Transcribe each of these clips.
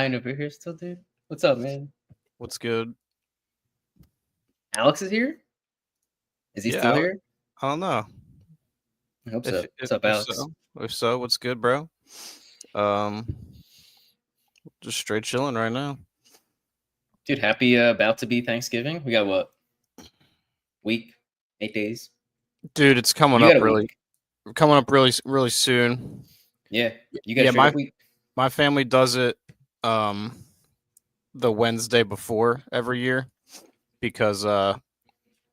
Ryan over here still, dude. What's up, man? What's good? Alex is here? Is he still Yeah, here? I don't know. I hope If so. if, What's up, if Alex? so, if so, what's good, bro? Um, just straight chilling right now. Dude, happy about to be Thanksgiving. We got what? Week? 8 days? Dude, it's You got a week. coming up really soon. Yeah. You got a Yeah, straight up week. my family does it the Wednesday before every year because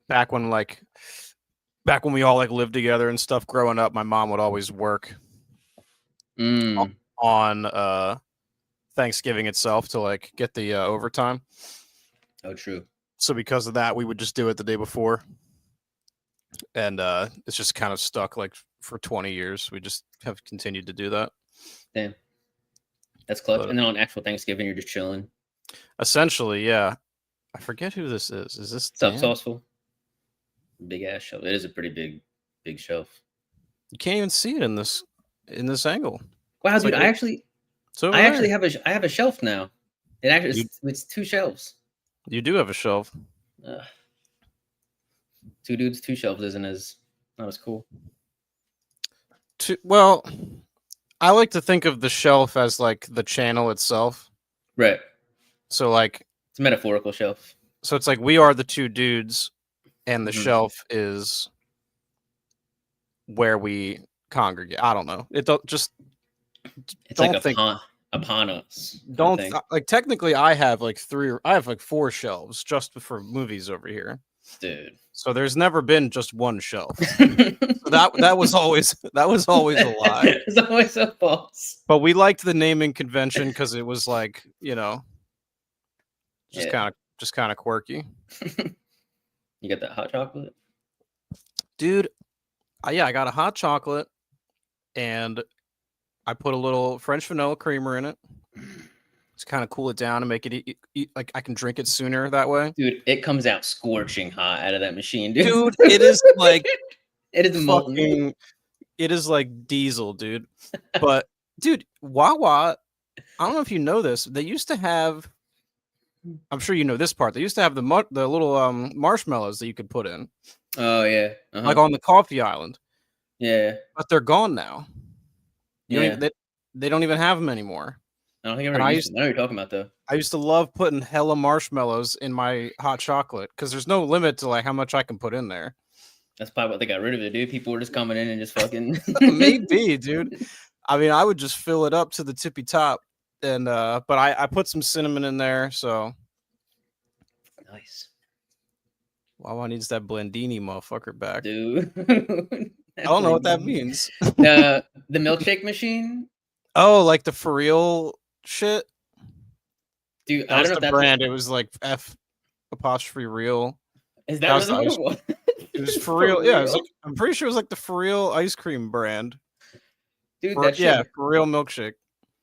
back when like back when we all like lived together and stuff growing up, my mom would always work Mm. on Thanksgiving itself to like get the overtime. Oh, true. So because of that, we would just do it the day before. And it's just kind of stuck like for 20 years. We just have continued to do that. Damn. That's clutch. But And then on actual Thanksgiving, you're just chilling. essentially, yeah. I forget who this is. Is this What's up, Dan? Sauceful? Big ass shelf. It is a pretty big shelf. You can't even see it in this angle. Wow, It's dude, like it's over I there. actually have a shelf now. It actually it's 2 shelves. You do have a shelf. 2 dudes, 2 shelves isn't as not as cool. Well, I like to think of the shelf as like the channel itself. Right. So like It's a metaphorical shelf. so it's like we are the 2 dudes and the Mhm. shelf is where we congregate. I don't know. It don't just It's don't like think upon us. don't like technically I have like 4 shelves just for movies over here. Dude. So there's never been just one shelf. So that was always a lie. It's always so false. But we liked the naming convention because it was like, just Yeah. kind of quirky. You got that hot chocolate? Dude, I got a hot chocolate and I put a little French vanilla creamer in it. Just kind of cool it down and make it eat like I can drink it sooner that way. Dude, it comes out scorching hot out of that machine, dude. Dude, it is like it is molten. It is like diesel, dude. But dude, Wawa, I don't know if you know this. They used to have I'm sure you know this part. They used to have the little marshmallows that you could put in. Oh yeah. Like on the coffee island. Yeah. But they're gone now. Yeah. They don't even have them anymore. I don't think I ever used to. I know what you're talking about though. I used to love putting hella marshmallows in my hot chocolate because there's no limit to like how much I can put in there. That's probably what they got rid of it, dude. People were just coming in and just fucking maybe, dude. I mean, I would just fill it up to the tippy top, and but I put some cinnamon in there, so nice. Wawa needs that Blandini motherfucker back, dude. I don't know what that means. The milkshake machine. Oh, like the for real shit. Dude, I don't know if that's the brand. It was like F''real. Is that really what it was? It was for real. Yeah, it was like, I'm pretty sure it was like the for real ice cream brand. Dude, for real milkshake.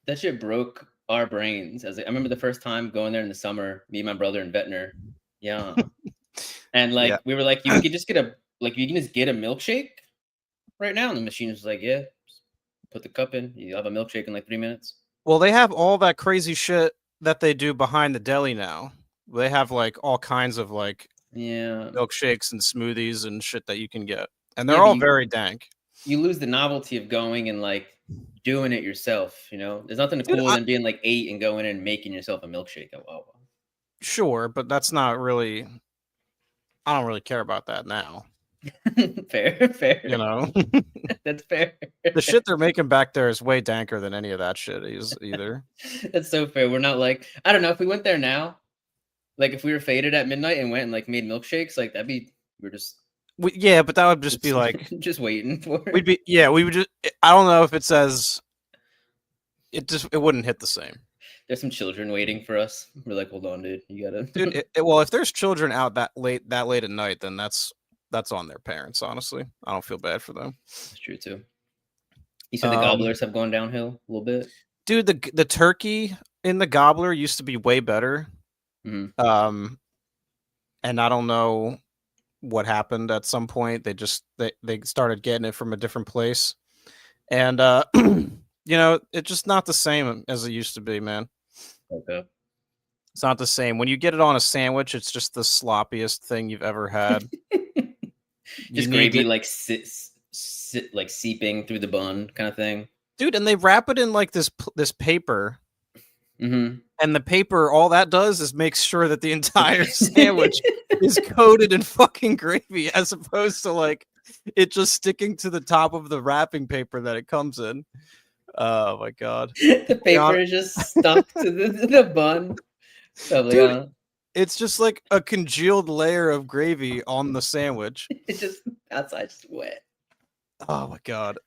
That shit broke our brains. I remember the first time going there in the summer, me and my brother and Vettner. Yeah. And like we were like, you can just get a milkshake right now. And the machine was like, yeah, put the cup in. You have a milkshake in like 3 minutes. Well, they have all that crazy shit that they do behind the deli now. They have like all kinds of like milkshakes and smoothies and shit that you can get. And they're all very dank. You lose the novelty of going and like doing it yourself, you know? There's nothing cooler than being like 8 and going in and making yourself a milkshake at Wawa. Sure, but that's not really I don't really care about that now. Fair. You know? That's fair. The shit they're making back there is way danker than any of that shit is either. That's so fair. We're not like, I don't know, if we went there now, like if we were faded at midnight and went and like made milkshakes, like we're just but that would just be like just waiting for it. We would just I don't know if it says it wouldn't hit the same. There's some children waiting for us. We're like, hold on, dude. You gotta dude, well, if there's children out that late at night, then that's on their parents, honestly. I don't feel bad for them. That's true too. You said the gobblers have gone downhill a little bit? Dude, the turkey in the gobbler used to be way better. Mm-hmm. And I don't know what happened at some point. They started getting it from a different place. And you know, it's just not the same as it used to be, man. Okay. It's not the same. When you get it on a sandwich, it's just the sloppiest thing you've ever had. Just gravy like like seeping through the bun kind of thing. Dude, and they wrap it in like this paper. Mm-hmm. And the paper, all that does is make sure that the entire sandwich is coated in fucking gravy, as opposed to like it just sticking to the top of the wrapping paper that it comes in. Oh my god. The paper is just stuck to the bun. Dude, it's just like a congealed layer of gravy on the sandwich. It's just outside just wet. Oh my god.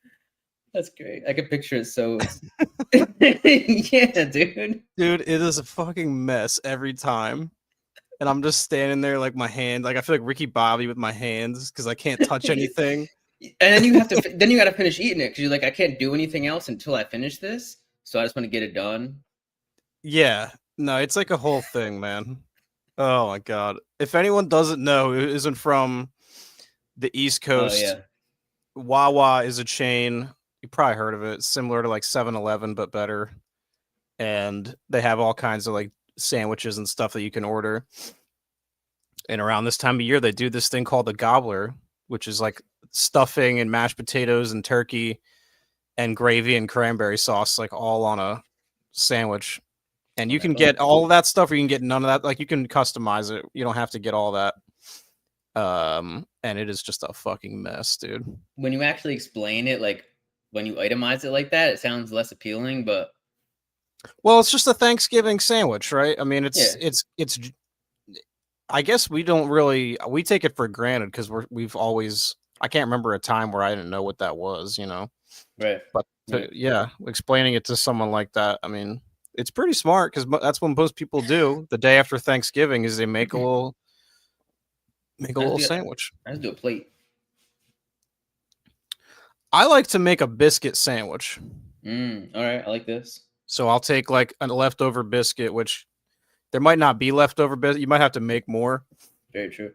That's great. I can picture it so yeah, dude. Dude, it is a fucking mess every time. And I'm just standing there like my hand, like I feel like Ricky Bobby with my hands because I can't touch anything. And then you have to then you got to finish eating it because you're like, I can't do anything else until I finish this. So I just want to get it done. Yeah. No, it's like a whole thing, man. Oh my god. If anyone doesn't know, who isn't from the East Coast, yeah. Wawa is a chain. You probably heard of it. Similar to like 7-Eleven, but better. And they have all kinds of like sandwiches and stuff that you can order. And around this time of year, they do this thing called the gobbler, which is like stuffing and mashed potatoes and turkey and gravy and cranberry sauce, like all on a sandwich. And you can get all of that stuff, or you can get none of that. Like you can customize it. You don't have to get all that. And it is just a fucking mess, dude. When you actually explain it, like when you itemize it like that, it sounds less appealing, but well, it's just a Thanksgiving sandwich, right? I mean, it's I guess we take it for granted because we've always, I can't remember a time where I didn't know what that was, you know? Right. But explaining it to someone like that, I mean, it's pretty smart because that's what most people do the day after Thanksgiving is they make a little sandwich. I just do a plate. I like to make a biscuit sandwich. All right, I like this. So I'll take like a leftover biscuit, which there might not be leftover biscuit. You might have to make more. Very true.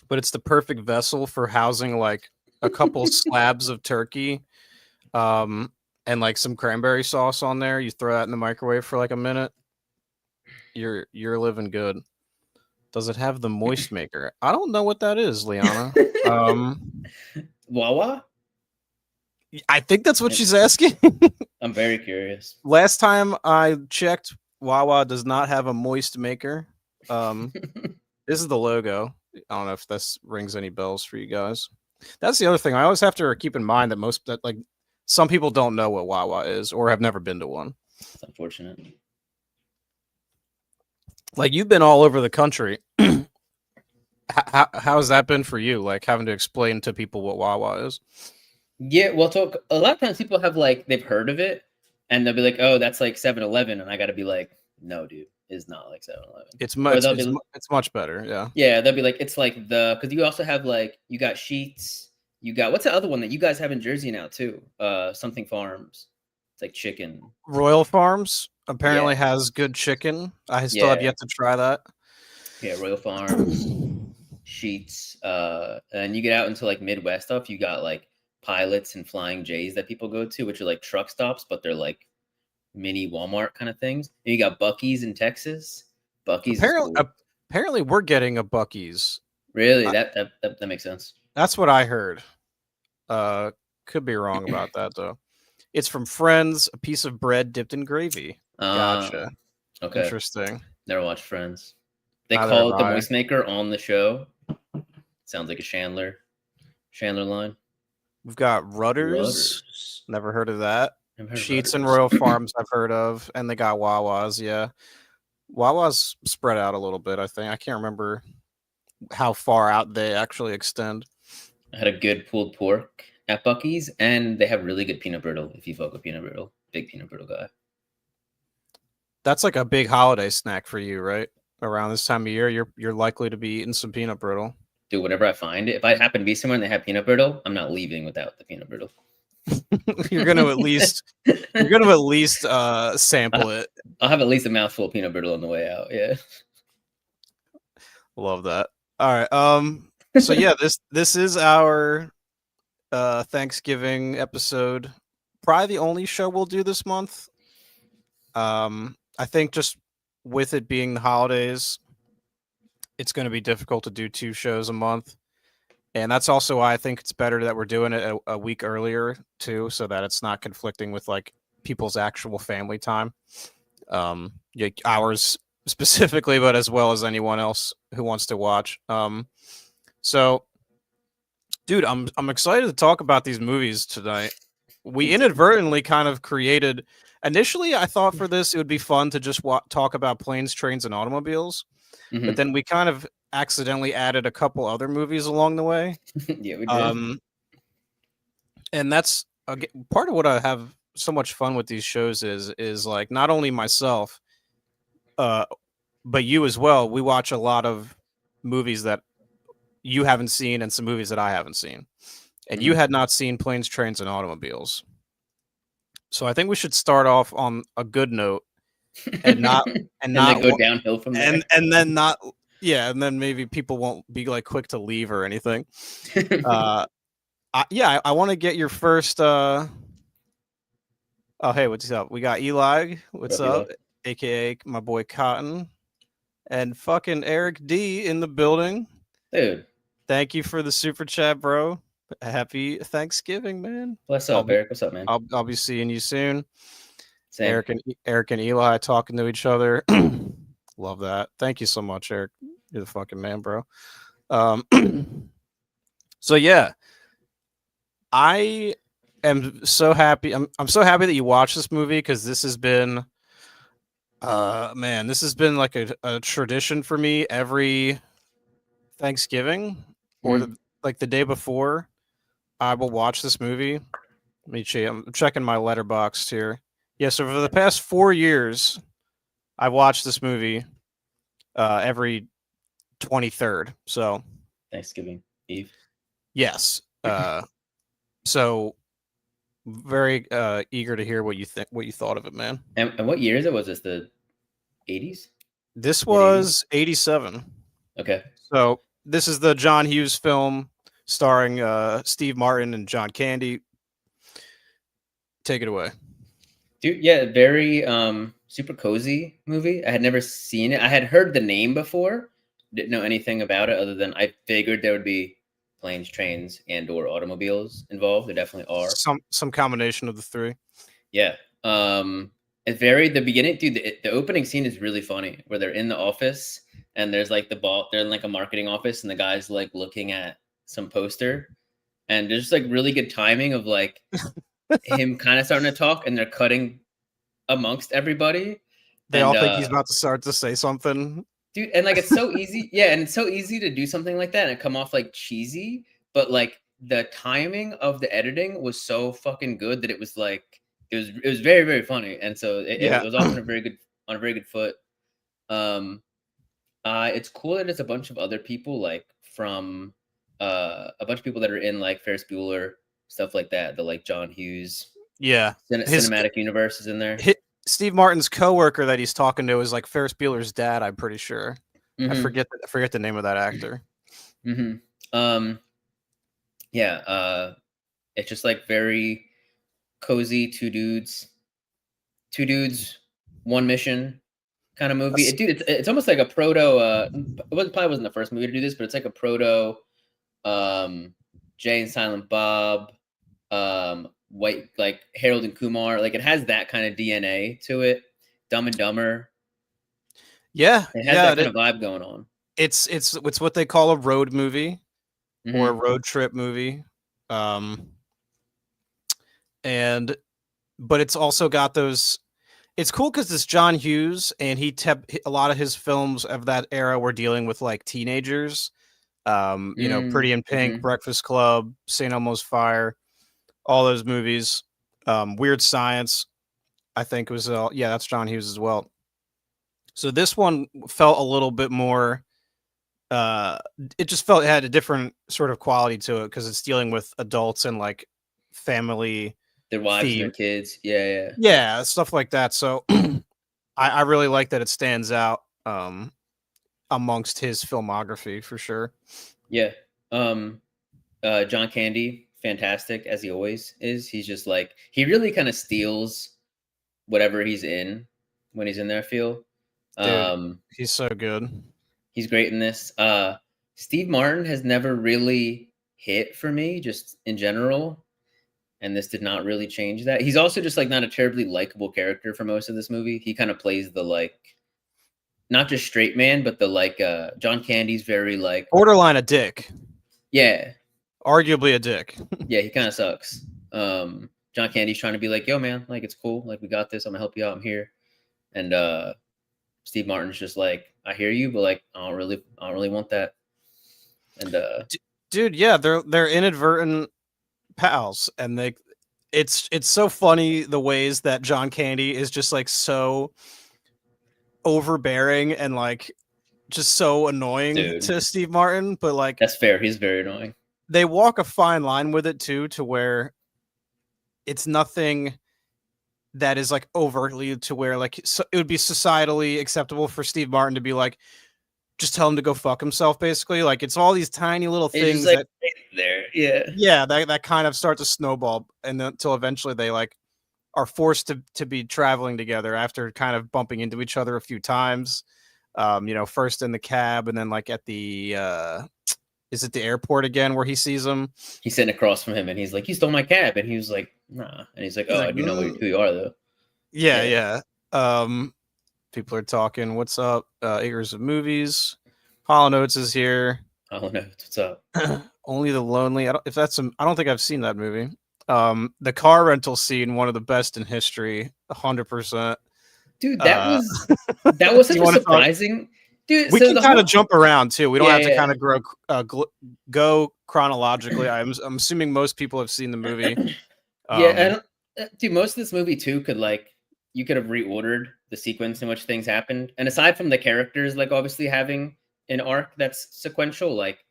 But it's the perfect vessel for housing like a couple slabs of turkey, and like some cranberry sauce on there. You throw that in the microwave for like a minute. You're living good. Does it have the moist maker? I don't know what that is, Liana. Wawa? I think that's what she's asking. I'm very curious. Last time I checked, Wawa does not have a moist maker. This is the logo. I don't know if this rings any bells for you guys. That's the other thing. I always have to keep in mind that like some people don't know what Wawa is or have never been to one. It's unfortunate. Like you've been all over the country. How has that been for you? Like having to explain to people what Wawa is? Yeah, well, a lot of times people have like they've heard of it, and they'll be like, "Oh, that's like 7-Eleven," and I got to be like, "No, dude, it's not like 7-Eleven. It's much better." Yeah. Yeah, they'll be like, "It's like because you also have like you got Sheets, you got what's the other one that you guys have in Jersey now too? Something Farms. It's like chicken. Royal Farms apparently has good chicken. I still have yet to try that. Yeah, Royal Farms, Sheets, and you get out into like Midwest stuff. You got like Pilots and Flying J's that people go to, which are like truck stops, but they're like mini Walmart kind of things. And you got Buc-ee's in Texas. Buc-ee's. Apparently, we're getting a Buc-ee's. Really? That makes sense. That's what I heard. Could be wrong about that though. It's from Friends, a piece of bread dipped in gravy. Gotcha. Okay. Interesting. Never watched Friends. They call it the moist maker on the show. Sounds like a Chandler line. We've got Rudders. Never heard of that. Sheets and Royal Farms I've heard of. And they got Wawas, yeah. Wawa's spread out a little bit, I think. I can't remember how far out they actually extend. I had a good pulled pork at Buc-ee's, and they have really good peanut brittle if you fuck with peanut brittle. Big peanut brittle guy. That's like a big holiday snack for you, right? Around this time of year, you're likely to be eating some peanut brittle. Dude, whatever I find, if I happen to be somewhere and they have peanut brittle, I'm not leaving without the peanut brittle. You're gonna at least sample it. I'll have at least a mouthful of peanut brittle on the way out. Yeah. Love that. All right. So yeah, this is our Thanksgiving episode. Probably the only show we'll do this month. I think just with it being the holidays, it's going to be difficult to do 2 shows a month. And that's also why I think it's better that we're doing it a week earlier too, so that it's not conflicting with like people's actual family time. Yeah, ours specifically, but as well as anyone else who wants to watch. So, dude, I'm excited to talk about these movies tonight. We inadvertently kind of created. Initially, I thought for this it would be fun to just talk about planes, trains, and automobiles, but then we kind of accidentally added a couple other movies along the way. Yeah, we did. And that's part of what I have so much fun with these shows is like not only myself, but you as well. We watch a lot of movies that you haven't seen and some movies that I haven't seen, and you had not seen Planes, Trains, and Automobiles. So I think we should start off on a good note and not then go downhill from there. And then not and then maybe people won't be like quick to leave or anything. I want to get your first. Oh, hey, what's up? We got Eli. What's up? AKA my boy Cotton, and fucking Eric D in the building. Dude, thank you for the super chat, bro. Happy Thanksgiving, man. What's up, Eric? What's up, man? I'll be seeing you soon. Same. Eric and Eli talking to each other. Love that. Thank you so much, Eric. You're the fucking man, bro. So yeah. I am so happy. I'm so happy that you watched this movie because this has been this has been like a tradition for me every Thanksgiving or the day before. I will watch this movie. Let me check. I'm checking my letterbox here. Yeah, so for the past 4 years, I've watched this movie every 23rd. So Thanksgiving Eve. Yes. So very eager to hear what you thought of it, man. And what year is it? Was this the 80s? This was 87. Okay. So this is the John Hughes film starring Steve Martin and John Candy. Take it away. Dude, yeah, very super cozy movie. I had never seen it. I had heard the name before. Didn't know anything about it other than I figured there would be planes, trains, and or automobiles involved. There definitely are. Some combination of the three. Yeah. It's very the beginning, dude. The opening scene is really funny, where they're in the office and there's like they're in like a marketing office, and the guy's like looking at some poster, and there's just like really good timing of like him kind of starting to talk, and they're cutting amongst everybody. They all think he's about to start to say something. Dude, and like it's so easy, yeah, and it's so easy to do something like that and come off like cheesy, but like the timing of the editing was so fucking good that it was like it was very, very funny, and so it was off on a very good foot. It's cool that it's a bunch of other people like from a bunch of people that are in like Ferris Bueller, stuff like that. The like John Hughes, cinematic universe is in there. Steve Martin's coworker that he's talking to is like Ferris Bueller's dad. I'm pretty sure. I forget the name of that actor. Yeah. It's just like very cozy. Two dudes, one mission kind of movie. Dude, it's almost like a proto. It probably wasn't the first movie to do this, but it's like a proto. Jay and Silent Bob. White like Harold and Kumar, like it has that kind of DNA to it. Dumb and Dumber. Yeah, it has that kind of vibe going on. It's what they call a road movie or a road trip movie. But it's also got those. It's cool because it's John Hughes, and a lot of his films of that era were dealing with like teenagers. Pretty in Pink, Breakfast Club, St. Elmo's Fire. All those movies, Weird Science, I think was that's John Hughes as well. So this one felt a little bit more. It just felt it had a different sort of quality to it because it's dealing with adults and like family, their wives and their kids, yeah, stuff like that. So I really like that it stands out amongst his filmography for sure. Yeah, John Candy. Fantastic as he always is. He's just like he really kind of steals whatever he's in when he's in there. I feel. Dude, he's so good. He's great in this. Steve Martin has never really hit for me, just in general, and this did not really change that. He's also just like not a terribly likable character for most of this movie. He kind of plays the like, not just straight man, but the like John Candy's very like borderline a dick. Yeah, arguably a dick. Yeah, he kind of sucks. John Candy's trying to be like, yo, man, like it's cool, like we got this. I'm gonna help you out. I'm here. And Steve Martin's just like, I hear you, but like I don't really want that. And dude, yeah, they're inadvertent pals, and it's so funny the ways that John Candy is just like so overbearing and like just so annoying to Steve Martin, but like that's fair. He's very annoying. They walk a fine line with it too, to where it's nothing that is like overtly to where like so it would be societally acceptable for Steve Martin to be like, just tell him to go fuck himself, basically. Like it's all these tiny little things like that there, that kind of start to snowball, and until eventually they like are forced to be traveling together after kind of bumping into each other a few times. First in the cab, and then like at the is it the airport again where he sees him? He's sitting across from him, and he's like, "You stole my cab," and he was like, "Nah," and he's like, "Oh, I do know who you are, though." Yeah. People are talking. What's up? Acres of Movies. Hollow Notes is here. Hollow Notes, what's up? Only the Lonely. I don't think I've seen that movie. The car rental scene, one of the best in history, 100%. Dude, that was such a surprising. Dude, we can kind of jump around too. We don't have to kind of go chronologically. I'm assuming most people have seen the movie. Dude, most of this movie too could like you could have reordered the sequence in which things happened, and aside from the characters, like obviously having an arc that's sequential, like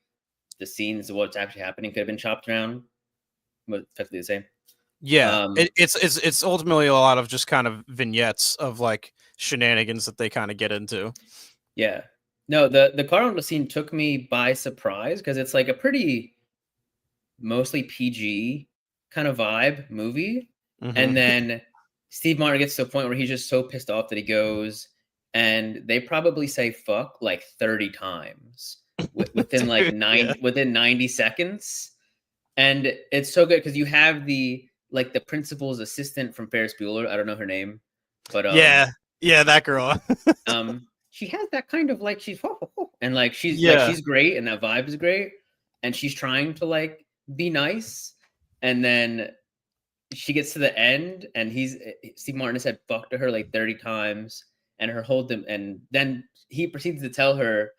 the scenes of what's actually happening could have been chopped around, but effectively the same. Yeah, it's ultimately a lot of just kind of vignettes of like shenanigans that they kind of get into. Yeah, no, the car rental scene took me by surprise because it's like a pretty mostly PG kind of vibe movie, and then Steve Martin gets to a point where he's just so pissed off that he goes, and they probably say fuck like 30 times within like within 90 seconds, and it's so good because you have the principal's assistant from Ferris Bueller. I don't know her name, but yeah, that girl. She has that kind of like she's and like she's great, and that vibe is great, and she's trying to like be nice, and then she gets to the end, and Steve Martin has said fuck to her like 30 times, and and then he proceeds to tell her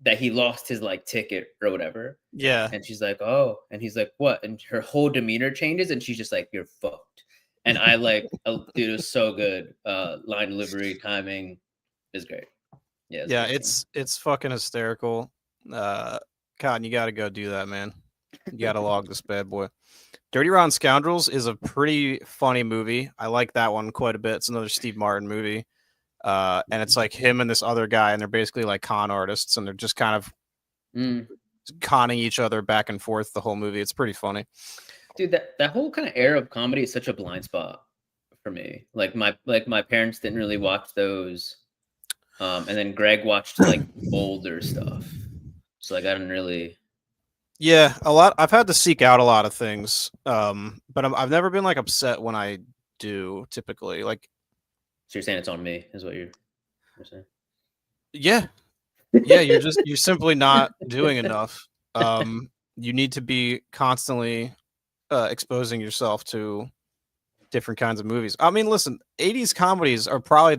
that he lost his like ticket or whatever. Yeah. And she's like, oh, and he's like, what? And her whole demeanor changes, and she's just like, you're fucked. And I like, dude, it was so good. Line delivery, timing is great. Yeah, it's fucking hysterical. Cotton, you got to go do that, man. You got to log this bad boy. Dirty Rotten Scoundrels is a pretty funny movie. I like that one quite a bit. It's another Steve Martin movie. And it's like him and this other guy, and they're basically like con artists, and they're just kind of conning each other back and forth the whole movie. It's pretty funny. Dude, that whole kind of era of comedy is such a blind spot for me. Like my parents didn't really watch those. And then Greg watched like older stuff. So like I didn't really. Yeah, a lot. I've had to seek out a lot of things, but I've never been like upset when I do. Typically, like. So you're saying it's on me, is what you're saying? Yeah, you're simply not doing enough. You need to be constantly exposing yourself to different kinds of movies. I mean, listen, 80s comedies are probably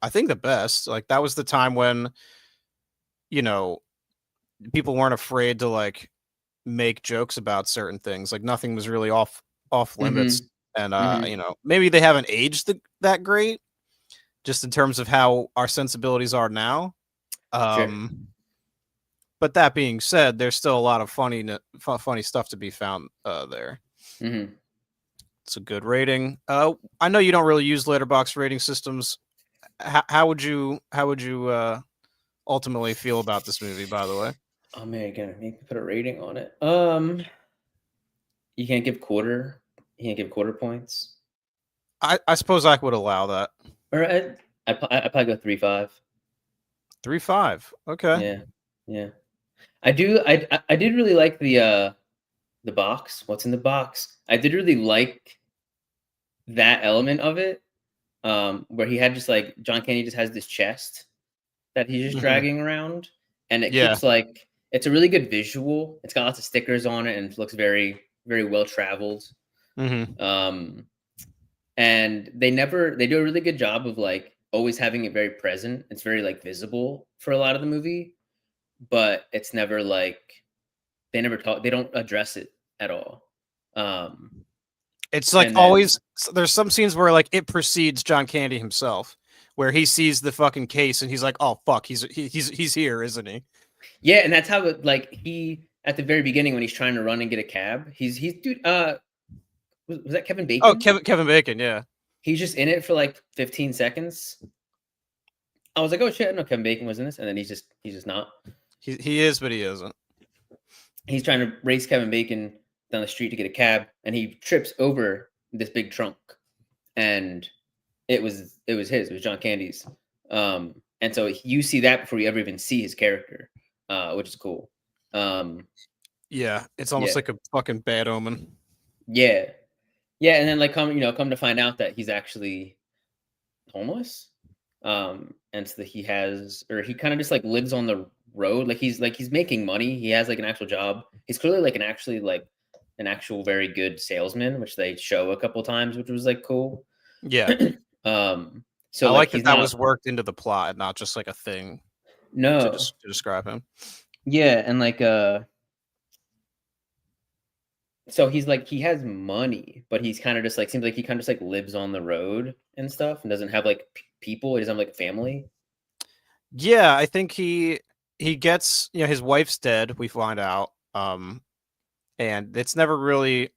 I think the best. Like that was the time when, people weren't afraid to like make jokes about certain things. Like nothing was really off limits. And maybe they haven't aged that great, just in terms of how our sensibilities are now. Sure. But that being said, there's still a lot of funny stuff to be found there. It's a good rating. I know you don't really use Letterboxd rating systems. How would you ultimately feel about this movie, by the way? Oh man, you're gonna make me put a rating on it. You can't give quarter points. I suppose I would allow that. Or I probably go 3.5. 3.5. Okay. Yeah, yeah. I do. I did really like the box. What's in the box? I did really like that element of it, where he had just like John Candy just has this chest that he's just Mhm. dragging around, and it Yeah. keeps like it's a really good visual. It's got lots of stickers on it, and it looks very very well traveled. Mhm. Um, and they do a really good job of like always having it very present. It's very like visible for a lot of the movie, but it's never like they don't address it at all. Um, It's like and then always there's some scenes where like it precedes John Candy himself, where he sees the fucking case and he's like, "Oh fuck, he's here, isn't he?" yeah, and that's how it like he at the very beginning when he's trying to run and get a cab, he's dude. Was that Kevin Oh, Bacon? Kevin Bacon, yeah. He's just in it for like 15 seconds. I was like, oh shit, I know Kevin Bacon was in this, and then he's just not. He is, but he isn't. He's trying to race Kevin Bacon down the street to get a cab, and he trips over this big trunk, and it was John Candy's. And so you see that before you ever even see his character, which is cool. Yeah, it's Yeah, almost like a fucking bad omen. yeah, yeah, and then like come to find out that he's actually homeless. And so that he kind of just like lives on the road. Like he's making money. He has like an actual job. He's clearly like an actual very good salesman, which they show a couple times, which was like cool. Yeah. So I like like he's that not was worked into the plot, not just like a thing no to describe him. yeah, and like so he's like he has money, but he's kind of just like seems like he kind of just like lives on the road and stuff and doesn't have like people. He doesn't have like a family. Yeah, I think he gets, his wife's dead, we find out. And it's never really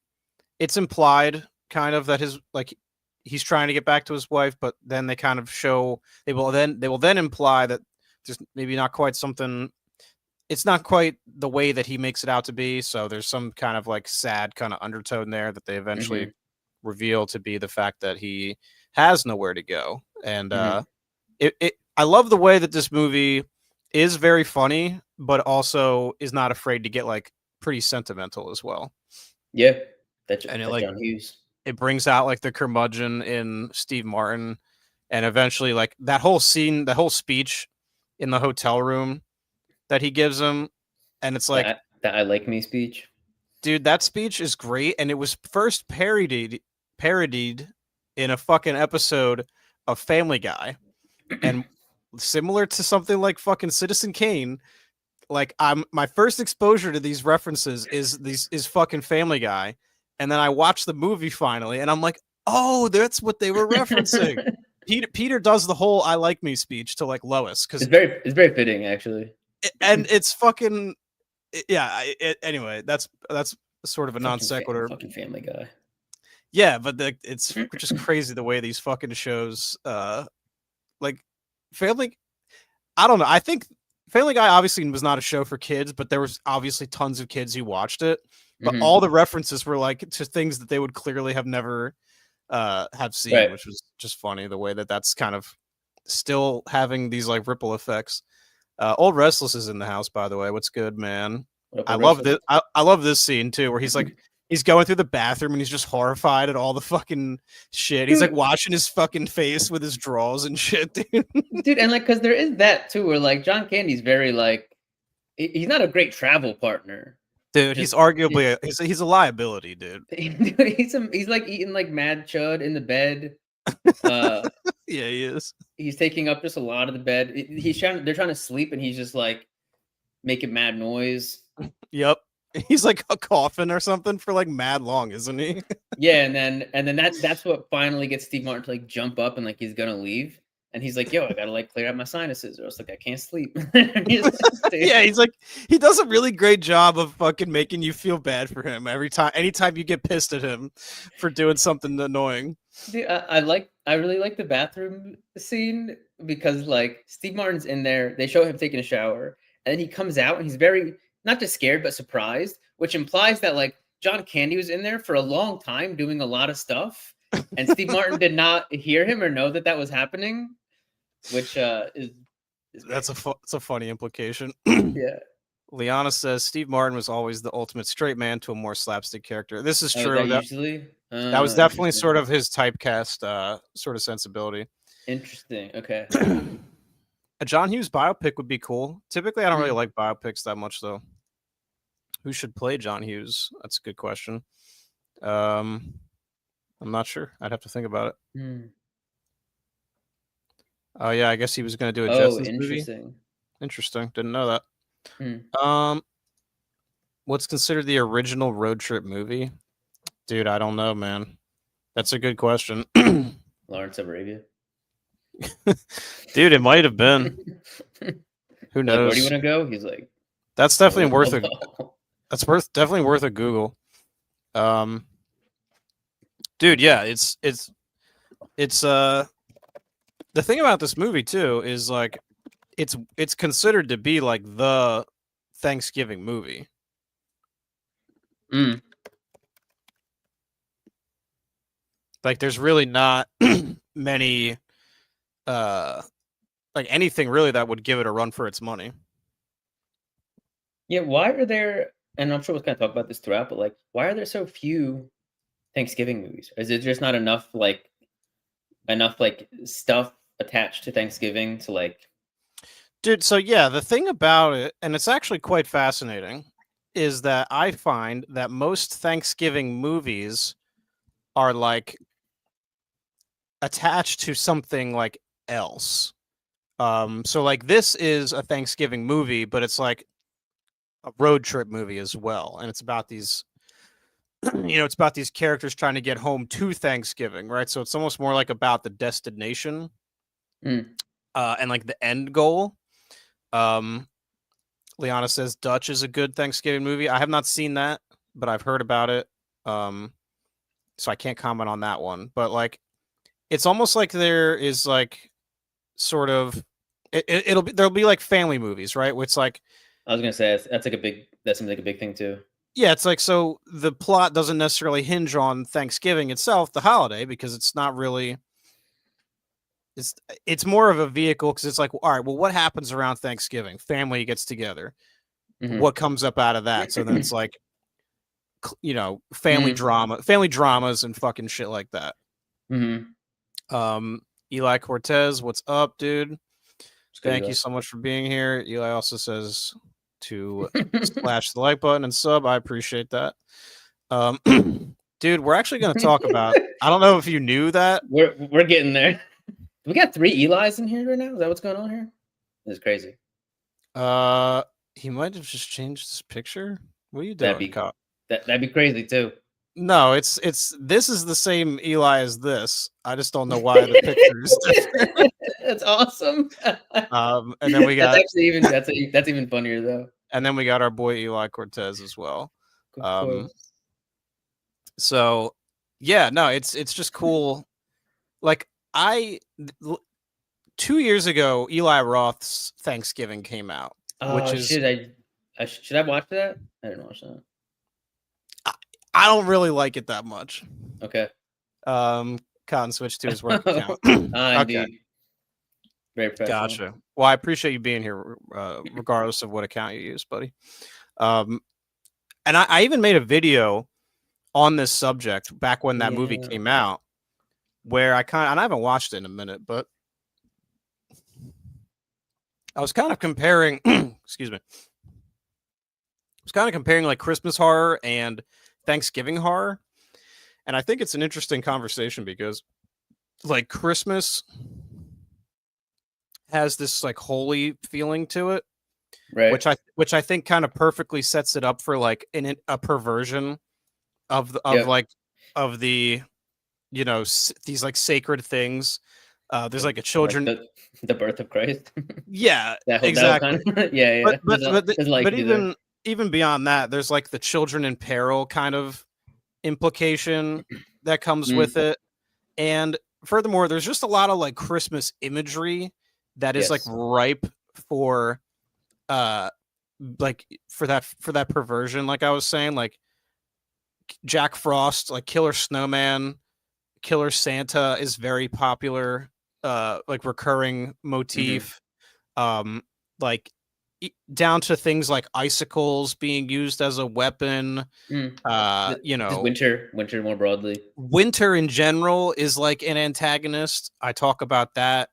it's implied kind of that his like he's trying to get back to his wife, but then they kind of show they will then imply that there's maybe not quite something it's not quite the way that he makes it out to be. So there's some kind of like sad kind of undertone there that they eventually Hmm. reveal to be the fact that he has nowhere to go. And Hmm. I love the way that this movie is very funny, but also is not afraid to get like pretty sentimental as well. Yeah, And that's John Hughes. it brings out like the curmudgeon in Steve Martin, and eventually like that whole scene, that whole speech in the hotel room that he gives him, and it's like, That I like me speech. dude, that speech is great, and it was first parodied in a fucking episode of Family Guy, and similar to something like fucking Citizen Kane. Like my first exposure to these references is fucking Family Guy, and then I watched the movie finally, and I'm like, oh, that's what they were referencing. Peter does the whole "I like me" speech to like Lois because, it's very fitting actually. and it's fucking yeah. Anyway, that's sort of a non sequitur. Fucking Family Guy. Yeah, but it's just crazy the way these fucking shows, like Family. I don't know. I think Family Guy obviously was not a show for kids, but there was obviously tons of kids who watched it. But Hmm. all the references were like to things that they would clearly have never have seen, Right. which was just funny the way that that's kind of still having these like ripple effects. Old Restless is in the house, by the way. What's good, man? What up, I Old love Restless? this. I love this scene too, where he's going through the bathroom and he's just horrified at all the fucking shit. He's like Dude, washing his fucking face with his drawers and shit, dude. dude, and like, because there is that too, where like John Candy's very like, he's not a great travel partner. Dude, he's Just, arguably he's a liability, dude. dude, he's like eating like mad chud in the bed. Uh, Yeah, he is. he's taking up just a lot of the bed. They're trying to sleep, and he's just like making mad noise. Yep. He's like a coffin or something for like mad long, isn't he? Yeah, and then that's what finally gets Steve Martin to like jump up and like he's gonna leave. And he's like, yo, I gotta like clear out my sinuses, or else like I can't sleep. He's like, Yeah, he's like he does a really great job of fucking making you feel bad for him anytime you get pissed at him for doing something annoying. dude, I really like the bathroom scene because like Steve Martin's in there, they show him taking a shower, and then he comes out and he's very not just scared but surprised, which implies that like John Candy was in there for a long time doing a lot of stuff, and Steve Martin did not hear him or know that that was happening. which is That's it's a funny implication. yeah. Liana says Steve Martin was always the ultimate straight man to a more slapstick character. This is Oh, is true. that usually? That was definitely Interesting. sort of his typecast sort of sensibility. Interesting. Okay. A John Hughes biopic would be cool. Typically, I don't really Hmm. like biopics that much, though. Who should play John Hughes? That's a good question. I'm not sure. I'd have to think about it. Hmm. Oh yeah, I guess he was going to do a Oh, Jetsons movie. interesting. Interesting. Didn't know that. Hmm. What's considered the original road trip movie? Dude, I don't know, man. That's a good question. Lawrence of Arabia. Dude, it might have been. Who Like, where do you knows? want to go? He's like, That's definitely worth a. Buffalo. That's definitely worth a Google. Dude, yeah, it's the thing about this movie too is like it's considered to be like the Thanksgiving movie. Mm. Like there's really not many like anything really that would give it a run for its money. Yeah, why are there, and I'm sure we'll kind of talk about this throughout, but like, why are there so few Thanksgiving movies? Is it just not enough like stuff attached to Thanksgiving to like? Dude, so yeah, the thing about it, and it's actually quite fascinating, is that I find that most Thanksgiving movies are like attached to something like else. So like this is a Thanksgiving movie, but it's like a road trip movie as well, and it's about these it's about these characters trying to get home to Thanksgiving, right? So it's almost more like about the destination Mm. and like the end goal. Liana says Dutch is a good Thanksgiving movie. I have not seen that, but I've heard about it. So I can't comment on that one. But like, it's almost like there is like sort of there'll be like family movies, right? Which like I was gonna say that seems like a big thing too. yeah, it's like so the plot doesn't necessarily hinge on Thanksgiving itself, the holiday, because it's not really it's more of a vehicle because it's like, all right, well, what happens around Thanksgiving? Family gets together. Mhm. What comes up out of that? So then it's like, family dramas and fucking shit like that. Mhm. Eli Cortez, what's up, dude? Thank Eli. you so much for being here. Eli also says to splash the like button and sub. I appreciate that. Dude, we're actually going to talk about. I don't know if you knew that. We're getting there. We got 3 Eli's in here right now. Is that what's going on here? This is crazy. He might have just changed his picture. What are you doing, Cop? That'd be crazy too. No, it's this is the same Eli as this. I just don't know why the picture is different. That's awesome. And then we got that's even funnier though. And then we got our boy Eli Cortez as well. Of course. So yeah, no, it's just cool. Like 2 years ago, Eli Roth's Thanksgiving came out, which is should I watch that? I didn't watch that. I don't really like it that much. Okay. Cotton switch to his work account. Okay. Very professional. Gotcha. Well, I appreciate you being here, regardless of what account you use, buddy. And I even made a video on this subject back when that movie came out, where and I haven't watched it in a minute, but I was kind of comparing, excuse me. I was kind of comparing like Christmas horror and Thanksgiving horror. And I think it's an interesting conversation because like Christmas has this like holy feeling to it, right? Which I think kind of perfectly sets it up for like a perversion of the these like sacred things. There's like a children, like the birth of Christ. Yeah, exactly. Yeah. But even beyond that, there's like the children in peril kind of implication that comes with it, and furthermore, there's just a lot of like Christmas imagery that is like ripe for like for that perversion. Like I was saying, like Jack Frost, like Killer Snowman, Killer Santa is very popular like recurring motif, like down to things like icicles being used as a weapon. You Just know, winter more broadly. winter in general is like an antagonist. I talk about that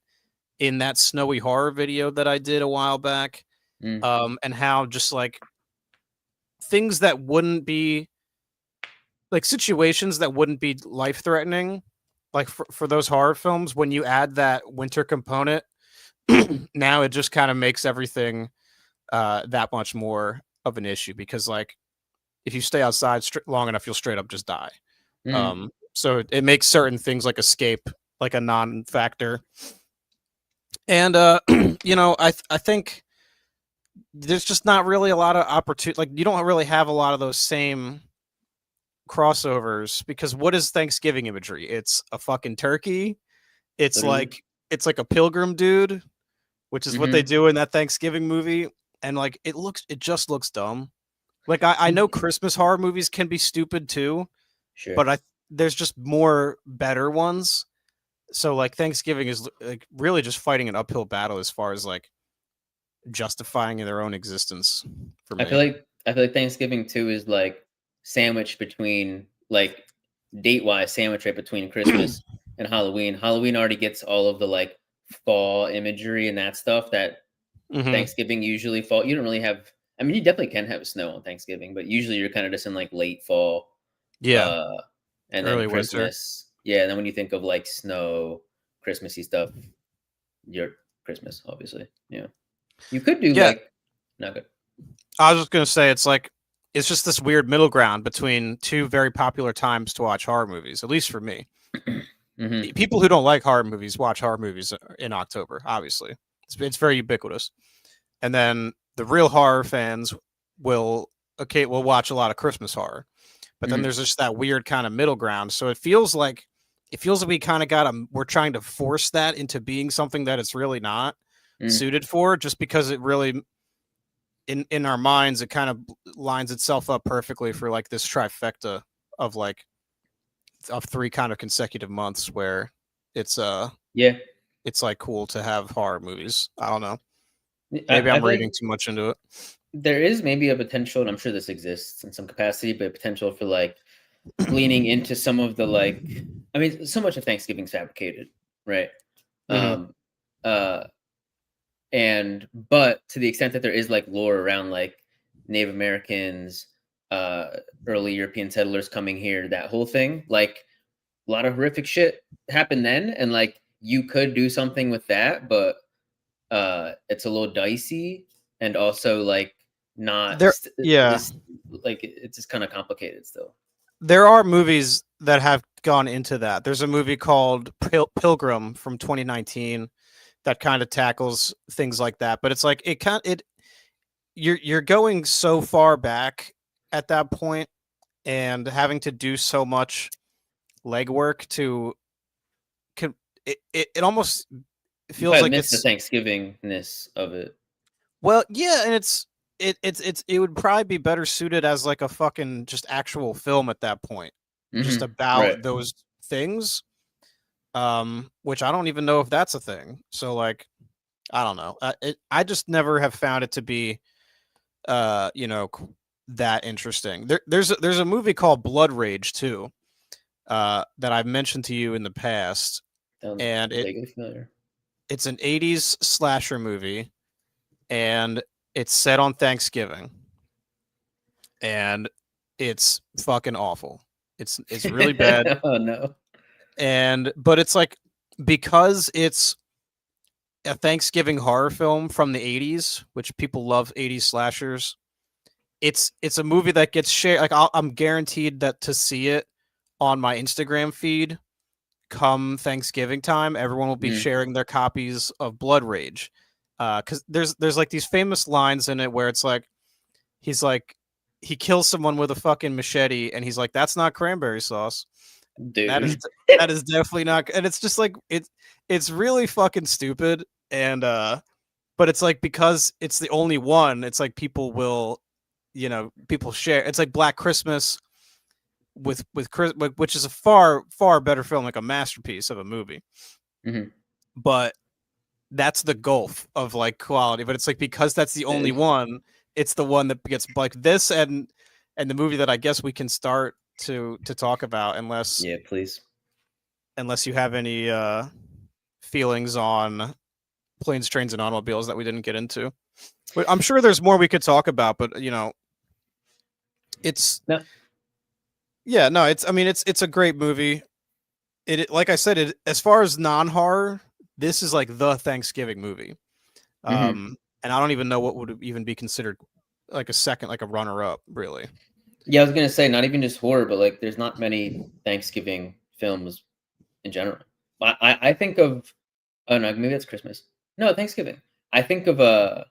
in that snowy horror video that I did a while back. And how just like things that wouldn't be like situations that wouldn't be life threatening, like for those horror films, when you add that winter component, now it just kind of makes everything that much more of an issue because like if you stay outside long enough, you'll straight up just die. So it makes certain things like escape like a non-factor. And you know, I think there's just not really a lot of opportunity. Like you don't really have a lot of those same crossovers because what is Thanksgiving imagery? It's a fucking turkey. It's like a pilgrim dude, which is what they do in that Thanksgiving movie. And like it just looks dumb. Like I know Christmas horror movies can be stupid too, Sure. but there's just more better ones. So like Thanksgiving is like really just fighting an uphill battle as far as like justifying their own existence for me. I feel like Thanksgiving too is like sandwiched between like date wise sandwich right between Christmas and Halloween. Halloween already gets all of the like fall imagery and that stuff that Thanksgiving usually fall. You don't really have. I mean, you definitely can have snow on Thanksgiving, but usually you're kind of just in like late fall. Yeah. And early then Christmas. Winter. Yeah, and then when you think of like snow, Christmassy stuff, your Christmas, obviously. Yeah. You could do like not good. I was just gonna say it's just this weird middle ground between two very popular times to watch horror movies, at least for me. People who don't like horror movies watch horror movies in October, obviously. It's very ubiquitous. And then the real horror fans will watch a lot of Christmas horror. But then there's just that weird kind of middle ground. So it feels like we kind of we're trying to force that into being something that it's really not suited for, just because it really in our minds it kind of lines itself up perfectly for like this trifecta of like of 3 kind of consecutive months where it's it's like cool to have horror movies. I don't know. Maybe I'm reading too much into it. There is maybe a potential, and I'm sure this exists in some capacity, but potential for like leaning into some of the like, I mean, so much of Thanksgiving's fabricated, right? But to the extent that there is like lore around like Native Americans, early European settlers coming here, that whole thing, like a lot of horrific shit happened then, and like you could do something with that, but it's a little dicey, and also like not there. Like it's just kind of complicated still. There are movies that have gone into that. There's a movie called Pilgrim from 2019 that kind of tackles things like that, but it's like you're going so far back at that point and having to do so much legwork to it almost feels like it's the Thanksgivingness of it. Well, yeah, and it would probably be better suited as like a fucking just actual film at that point, just about those things. Which I don't even know if that's a thing. So like, I don't know. I just never have found it to be, you know, that interesting. There's a movie called Blood Rage too, that I've mentioned to you in the past, and it's an 80s slasher movie, and it's set on Thanksgiving, and it's fucking awful. It's really bad. Oh no. But it's like, because it's a Thanksgiving horror film from the 80s, which people love 80s slashers, it's a movie that gets shared. Like I'm guaranteed that to see it on my Instagram feed come Thanksgiving time, everyone will be sharing their copies of Blood Rage. Because there's like these famous lines in it where it's like, he's like, he kills someone with a fucking machete, and he's like, "That's not cranberry sauce." Dude. That is definitely not. And it's just like it's really fucking stupid. And but it's like, because it's the only one, it's like people will, you know, people share. It's like Black Christmas with Chris, which is a far better film, like a masterpiece of a movie. but that's the gulf of like quality. But it's like because that's the only one, it's the one that gets like this and the movie that I guess we can start to talk about unless please. Unless you have any feelings on Planes, Trains, and Automobiles that we didn't get into. But I'm sure there's more we could talk about, but it's no. Yeah, no, it's a great movie. It like I said, as far as non-horror, this is like the Thanksgiving movie. And I don't even know what would even be considered like a second, like a runner-up, really. Yeah, I was gonna say not even just horror, but like there's not many Thanksgiving films in general. I think of oh no, maybe that's Christmas. No, Thanksgiving. I think of I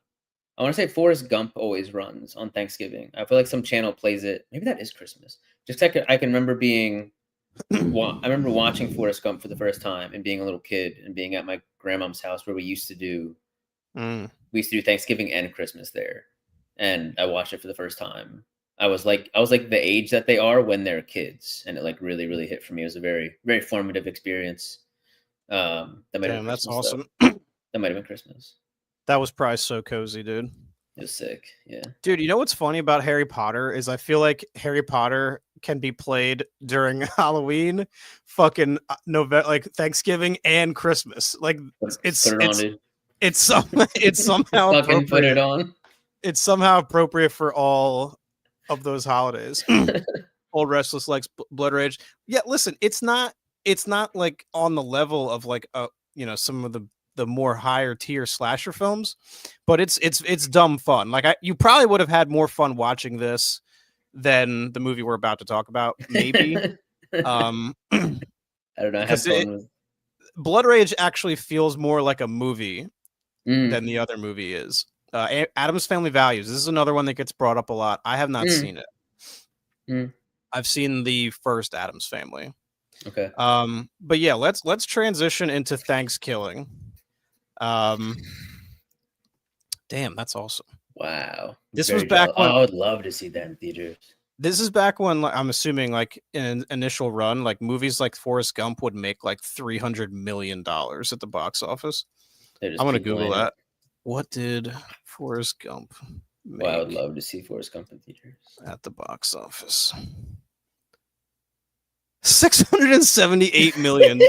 want to say Forrest Gump always runs on Thanksgiving. I feel like some channel plays it. Maybe that is Christmas. Just like I can remember being I remember watching Forrest Gump for the first time and being a little kid and being at my grandmom's house where we used to do Thanksgiving and Christmas there. And I watched it for the first time. I was like the age that they are when they're kids, and it like really, really hit for me. It was a very, very formative experience. That might have been that's Christmas, awesome. That might have been Christmas. That was probably so cozy, dude. It was sick, yeah. Dude, you know what's funny about Harry Potter is I feel like Harry Potter can be played during Halloween, fucking November, like Thanksgiving and Christmas. Like it's somehow fucking put it on. It's somehow appropriate for all of those holidays. Old Restless Legs, Blood Rage. Yeah, listen, it's not like on the level of like some of the more higher tier slasher films, but it's dumb fun. Like you probably would have had more fun watching this than the movie we're about to talk about, maybe. I don't know. I had fun with Blood Rage actually feels more like a movie than the other movie is. Addams Family Values. This is another one that gets brought up a lot. I have not seen it. I've seen the first Addams Family. Okay. But yeah, let's transition into Thanksgiving. Damn, that's awesome. Wow. This was back when I would love to see that in theaters. This is back when I'm assuming like in an initial run, like movies like Forrest Gump would make like $300 million at the box office. I'm going to Google that. What did Forrest Gump make? Well, I would love to see Forrest Gump in theaters. At the box office. 678 million.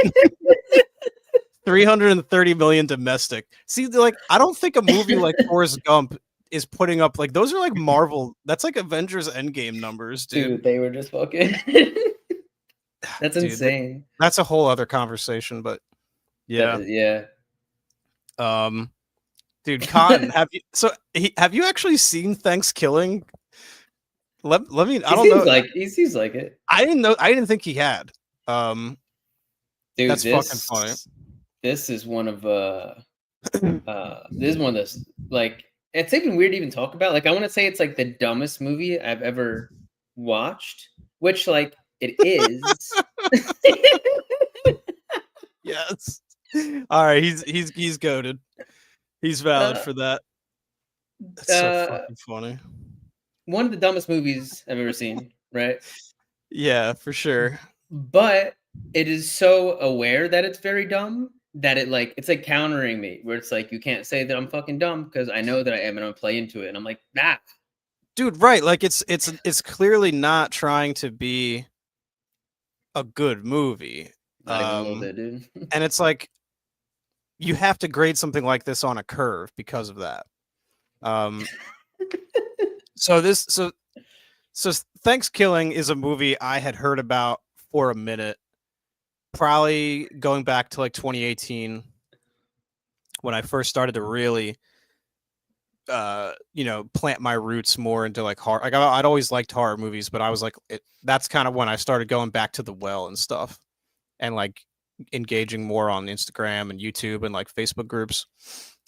330 million domestic. See, like I don't think a movie like Forrest Gump is putting up like those are like Marvel. That's like Avengers Endgame numbers, dude. They were just fucking. That's insane. That's a whole other conversation, but yeah, dude, Cotton, have you actually seen Thanksgiving? Let me. I don't know. He seems like it. I didn't know. I didn't think he had. Dude, that's fucking funny. This is one of this is one of those like it's even weird to even talk about. Like I want to say it's like the dumbest movie I've ever watched, which like it is. Yes. All right, he's goated. He's valid for that. That's so fucking funny. One of the dumbest movies I've ever seen, right? Yeah, for sure. But it is so aware that it's very dumb that it's like countering me, where it's like you can't say that I'm fucking dumb because I know that I am and I'm play into it, and I'm like, nah. Dude, right? Like it's clearly not trying to be a good movie. Not even a little bit, dude. And it's like you have to grade something like this on a curve because of that. So Thanksgiving is a movie I had heard about for a minute, probably going back to like 2018 when I first started to really plant my roots more into like horror. Like I'd always liked horror movies, but I was like that's kind of when I started going back to the well and stuff and like engaging more on Instagram and YouTube and like Facebook groups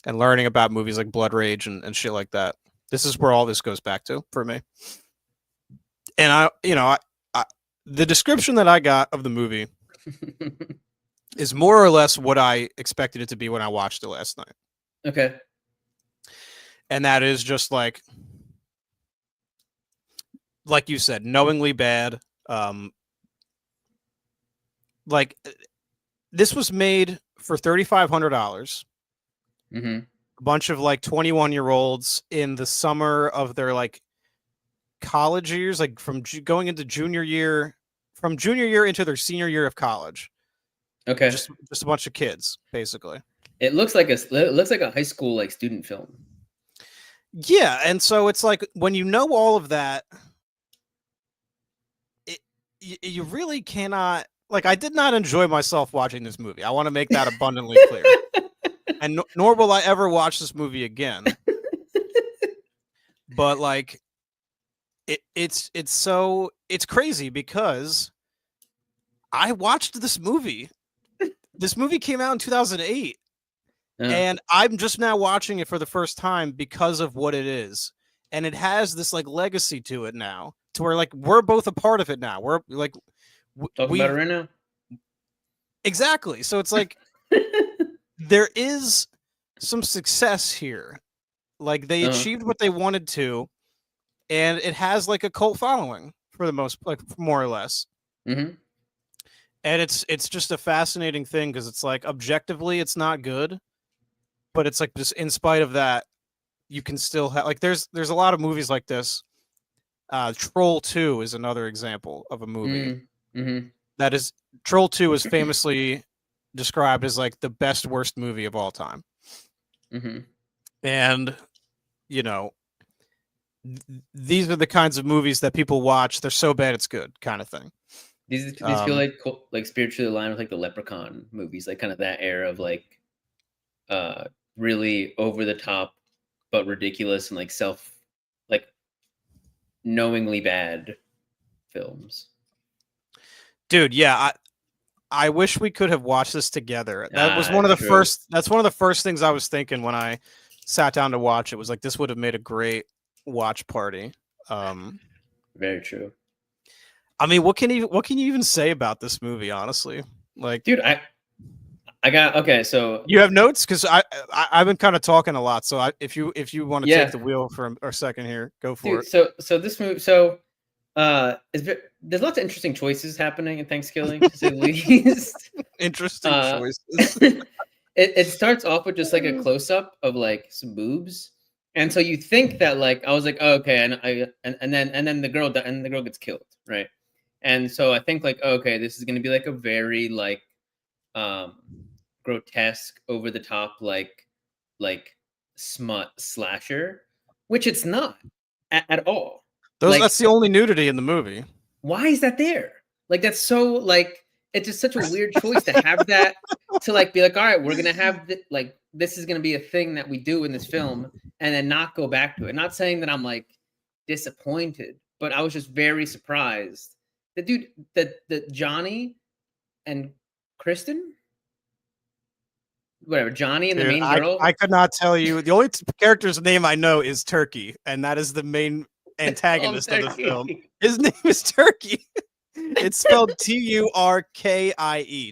and learning about movies like Blood Rage and shit like that. This is where all this goes back to for me. And I the description that I got of the movie is more or less what I expected it to be when I watched it last night. Okay. And that is just like you said, knowingly bad. Like this was made for $3,500. Mm-hmm. A bunch of like 21-year-olds in the summer of their like college years, like from going into junior year, from junior year into their senior year of college. Okay. Just a bunch of kids, basically. It looks like a high school like student film. Yeah, and so it's like when you know all of that, you really cannot. Like, I did not enjoy myself watching this movie. I want to make that abundantly clear. And nor will I ever watch this movie again. But like, it's crazy because I watched this movie. This movie came out in 2008. And I'm just now watching it for the first time because of what it is. And it has this like legacy to it now, to where like we're both a part of it now. We're like talking about it right now. Exactly. So it's like there is some success here. Like they achieved what they wanted to, and it has like a cult following for the most, like more or less. Mm-hmm. And it's just a fascinating thing because it's like objectively it's not good, but it's like just in spite of that, you can still have like there's a lot of movies like this. Troll 2 is another example of a movie that is Troll 2 is famously described as like the best worst movie of all time. Mm-hmm. And you know, these are the kinds of movies that people watch. They're so bad it's good, kind of thing. These feel like spiritually aligned with like the Leprechaun movies, like kind of that era of like really over the top but ridiculous and like knowingly bad films. Dude, yeah, I wish we could have watched this together. That was one of the first. That's one of the first things I was thinking when I sat down to watch it. Was like this would have made a great watch party. Very true. I mean, what can you even say about this movie? Honestly, like, dude, I got okay. So you have notes because I've been kind of talking a lot. So if you want to take the wheel for a second here, go for it. So this movie, there's lots of interesting choices happening in Thanksgiving, to say the least. Interesting choices. It starts off with just like a close up of like some boobs, and so you think that like I was like, oh, okay, and then the girl gets killed, right? And so I think like, okay, this is gonna be like a very like grotesque, over the top like smut slasher, which it's not at all. That's the only nudity in the movie. Why is that there? Like that's so like it's just such a weird choice to have that, to like be like, all right, we're gonna have like this is gonna be a thing that we do in this film, and then not go back to it. Not saying that I'm like disappointed, but I was just very surprised. The dude, the Johnny and Kristen, whatever, Johnny and the main girl. I could not tell you. The only character's name I know is Turkey, and that is the main antagonist of the film. His name is Turkey. It's spelled Turkie.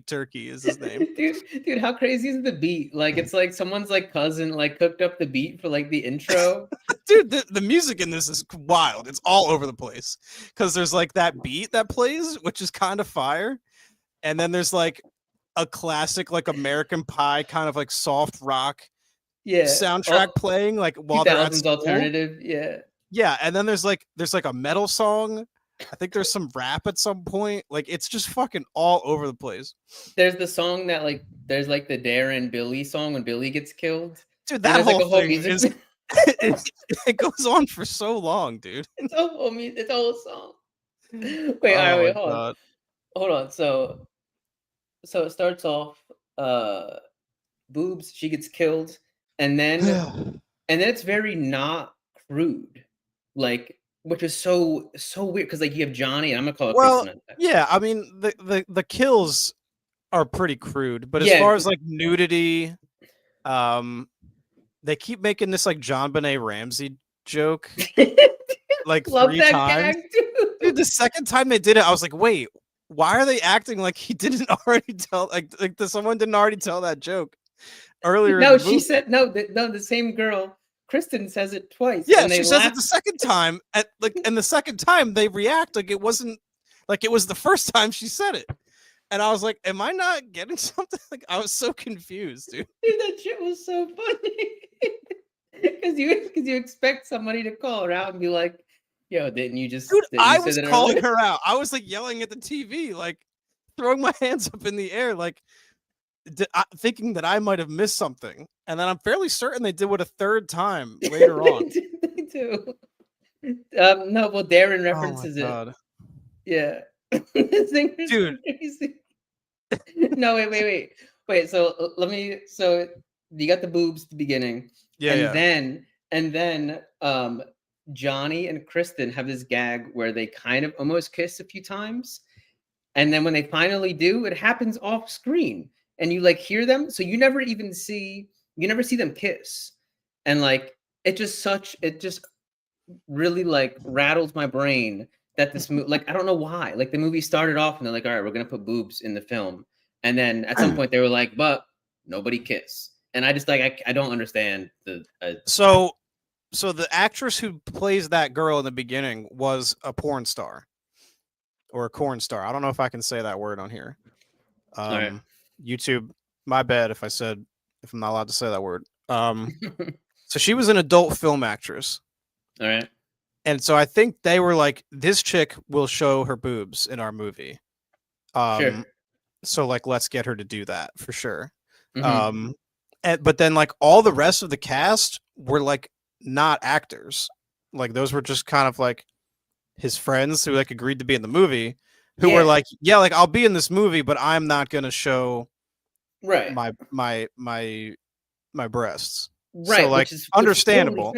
Turkey is his name. Dude, how crazy is the beat? Like it's like someone's like cousin like cooked up the beat for like the intro. Dude, the music in this is wild. It's all over the place because there's like that beat that plays, which is kind of fire, and then there's like a classic like American Pie kind of like soft rock soundtrack playing like while they're at school. Alternative, yeah, and then there's like a metal song. I think there's some rap at some point. Like it's just fucking all over the place. There's the song that like there's like the Darren Billy song when Billy gets killed. Dude, that whole thing is it goes on for so long, dude. It's a whole song. Wait, hold on. So it starts off boobs, she gets killed, and then it's very not crude. Like, which is so weird because like you have Johnny, and I'm gonna call it. Well, yeah, I mean the kills are pretty crude, but as far as like nudity, they keep making this like John Benet Ramsey joke, like 3 times. Gag, dude, the second time they did it, I was like, wait, why are they acting like he didn't already tell someone didn't already tell that joke earlier? No, she said no. The same girl. Kristen says it twice. Yeah, she says it the second time, and the second time they react like it wasn't like it was the first time she said it. And I was like, am I not getting something? Like, I was so confused, dude. Dude, that shit was so funny. Because you expect somebody to call her out and be like, yo, didn't you Dude, say I was that calling earlier? her out. I was like yelling at the TV, like throwing my hands up in the air, like thinking that I might have missed something. And then I'm fairly certain they did it a third time later on. They do. No, well, Darren Oh my references it. god. Yeah. This thing is Dude. crazy. No, wait. So let me. So you got the boobs at the beginning, Yeah, and yeah. then Johnny and Kristen have this gag where they kind of almost kiss a few times, and then when they finally do, it happens off screen, and you like hear them, so you never see them kiss, and like it just really like rattles my brain that this movie, like I don't know why, like the movie started off and they're like, all right, we're gonna put boobs in the film, and then at some point they were like, but nobody kiss, and I just like I don't understand the. So the actress who plays that girl in the beginning was a porn star or a corn star. I don't know if I can say that word on here. Right. YouTube, my bad if I'm not allowed to say that word. So she was an adult film actress. All right. And so I think they were like, this chick will show her boobs in our movie. Sure. So like, let's get her to do that for sure. Mm-hmm. But then like all the rest of the cast were like not actors. Like those were just kind of like his friends who like agreed to be in the movie, who were like, yeah, like I'll be in this movie, but I'm not gonna show right my breasts. right, So like which is understandable.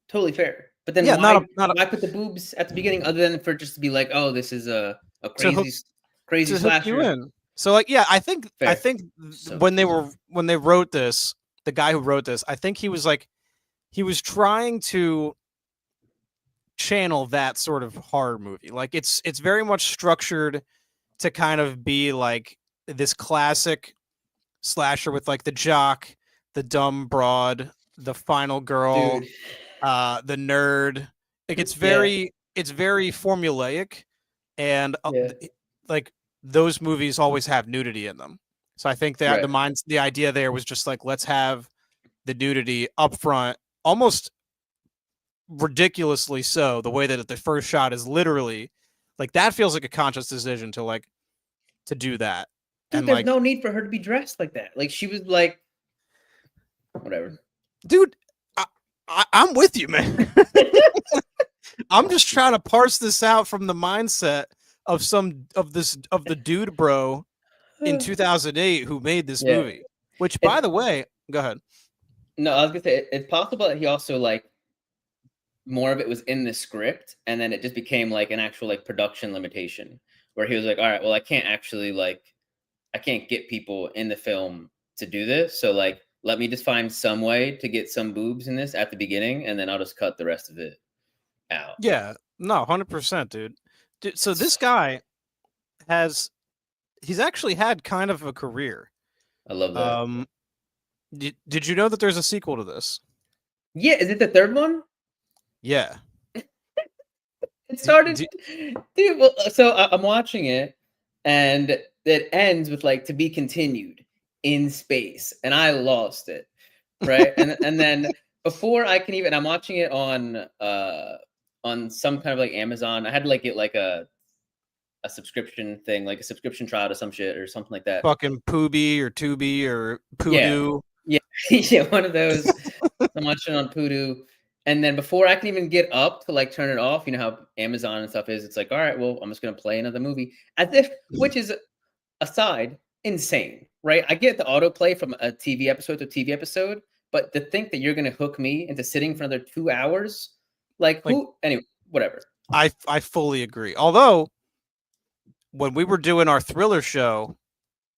totally fair. But then Yeah, why put the boobs at the beginning other than for just to be like, oh, this is a to crazy hook you slasher. in. So like, yeah, I think Fair. So when they wrote this, the guy who wrote this, I think he was trying to channel that sort of horror movie. Like it's very much structured to kind of be like this classic slasher with like the jock, the dumb broad, the final girl, dude, the nerd. Like it's very formulaic, and like those movies always have nudity in them. So I think that the idea there was just like, let's have the nudity up front, almost ridiculously so. The way that the first shot is literally like, that feels like a conscious decision to do that. Dude, And there's like, no need for her to be dressed like that. Like she was like, whatever. Dude, I'm with you, man. I'm just trying to parse this out from the mindset of the dude bro in 2008 who made this movie. Which, by the way, go ahead. No, I was gonna say it's possible that he also like more of it was in the script, and then it just became like an actual like production limitation where he was like, all right, well, I can't get people in the film to do this, so like let me just find some way to get some boobs in this at the beginning, and then I'll just cut the rest of it out. Yeah, no, 100%, dude. So this guy he's actually had kind of a career. I love that. Did you know that there's a sequel to this? Yeah, is it the third one? Yeah. It started, dude. Well, so I'm watching it, and it ends with like, to be continued in space, and I lost it, right? and then before I can even, I'm watching it on some kind of like Amazon. I had to like get like a subscription thing, like a subscription trial to some shit or something like that. Fucking Pooby or Tubi or Poodoo. Yeah, yeah, one of those. I'm watching on Poodoo. And then before I can even get up to like turn it off, you know how Amazon and stuff is, it's like, all right, well, I'm just gonna play another movie. As if, which is aside, insane, right? I get the autoplay from a TV episode to TV episode, but to think that you're gonna hook me into sitting for another 2 hours, like who? Anyway, whatever. I fully agree. Although, when we were doing our thriller show,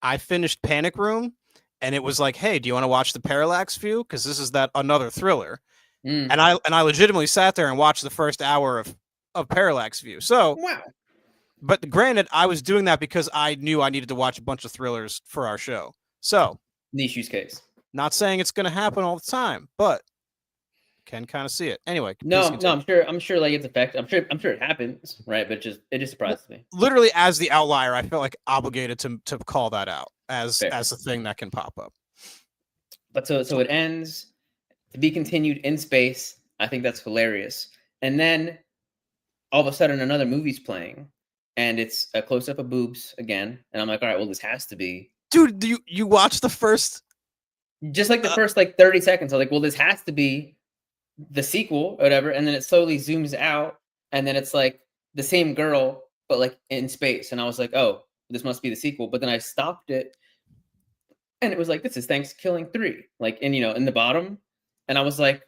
I finished Panic Room, and it was like, hey, do you want to watch the Parallax View? Because this is another thriller. And I legitimately sat there and watched the first hour of Parallax View. So wow. But granted, I was doing that because I knew I needed to watch a bunch of thrillers for our show. So niche use case. Not saying it's going to happen all the time, but can kind of see it. Anyway, please No, continue. I'm sure like it's effective. I'm sure it happens, right? But it just surprises me. Literally, as the outlier, I feel like obligated to call that out as Fair. a thing that can pop up. But so it ends to be continued in space. I think that's hilarious. And then all of a sudden another movie's playing, and it's a close up of boobs again. And I'm like, all right, well, this has to be. Dude, you watch the first? Just like the first like 30 seconds, I'm like, well, this has to be the sequel or whatever. And then it slowly zooms out, and then it's like the same girl, but like in space. And I was like, oh, this must be the sequel. But then I stopped it, and it was like, this is Thanksgiving 3, like in the bottom. And I was like,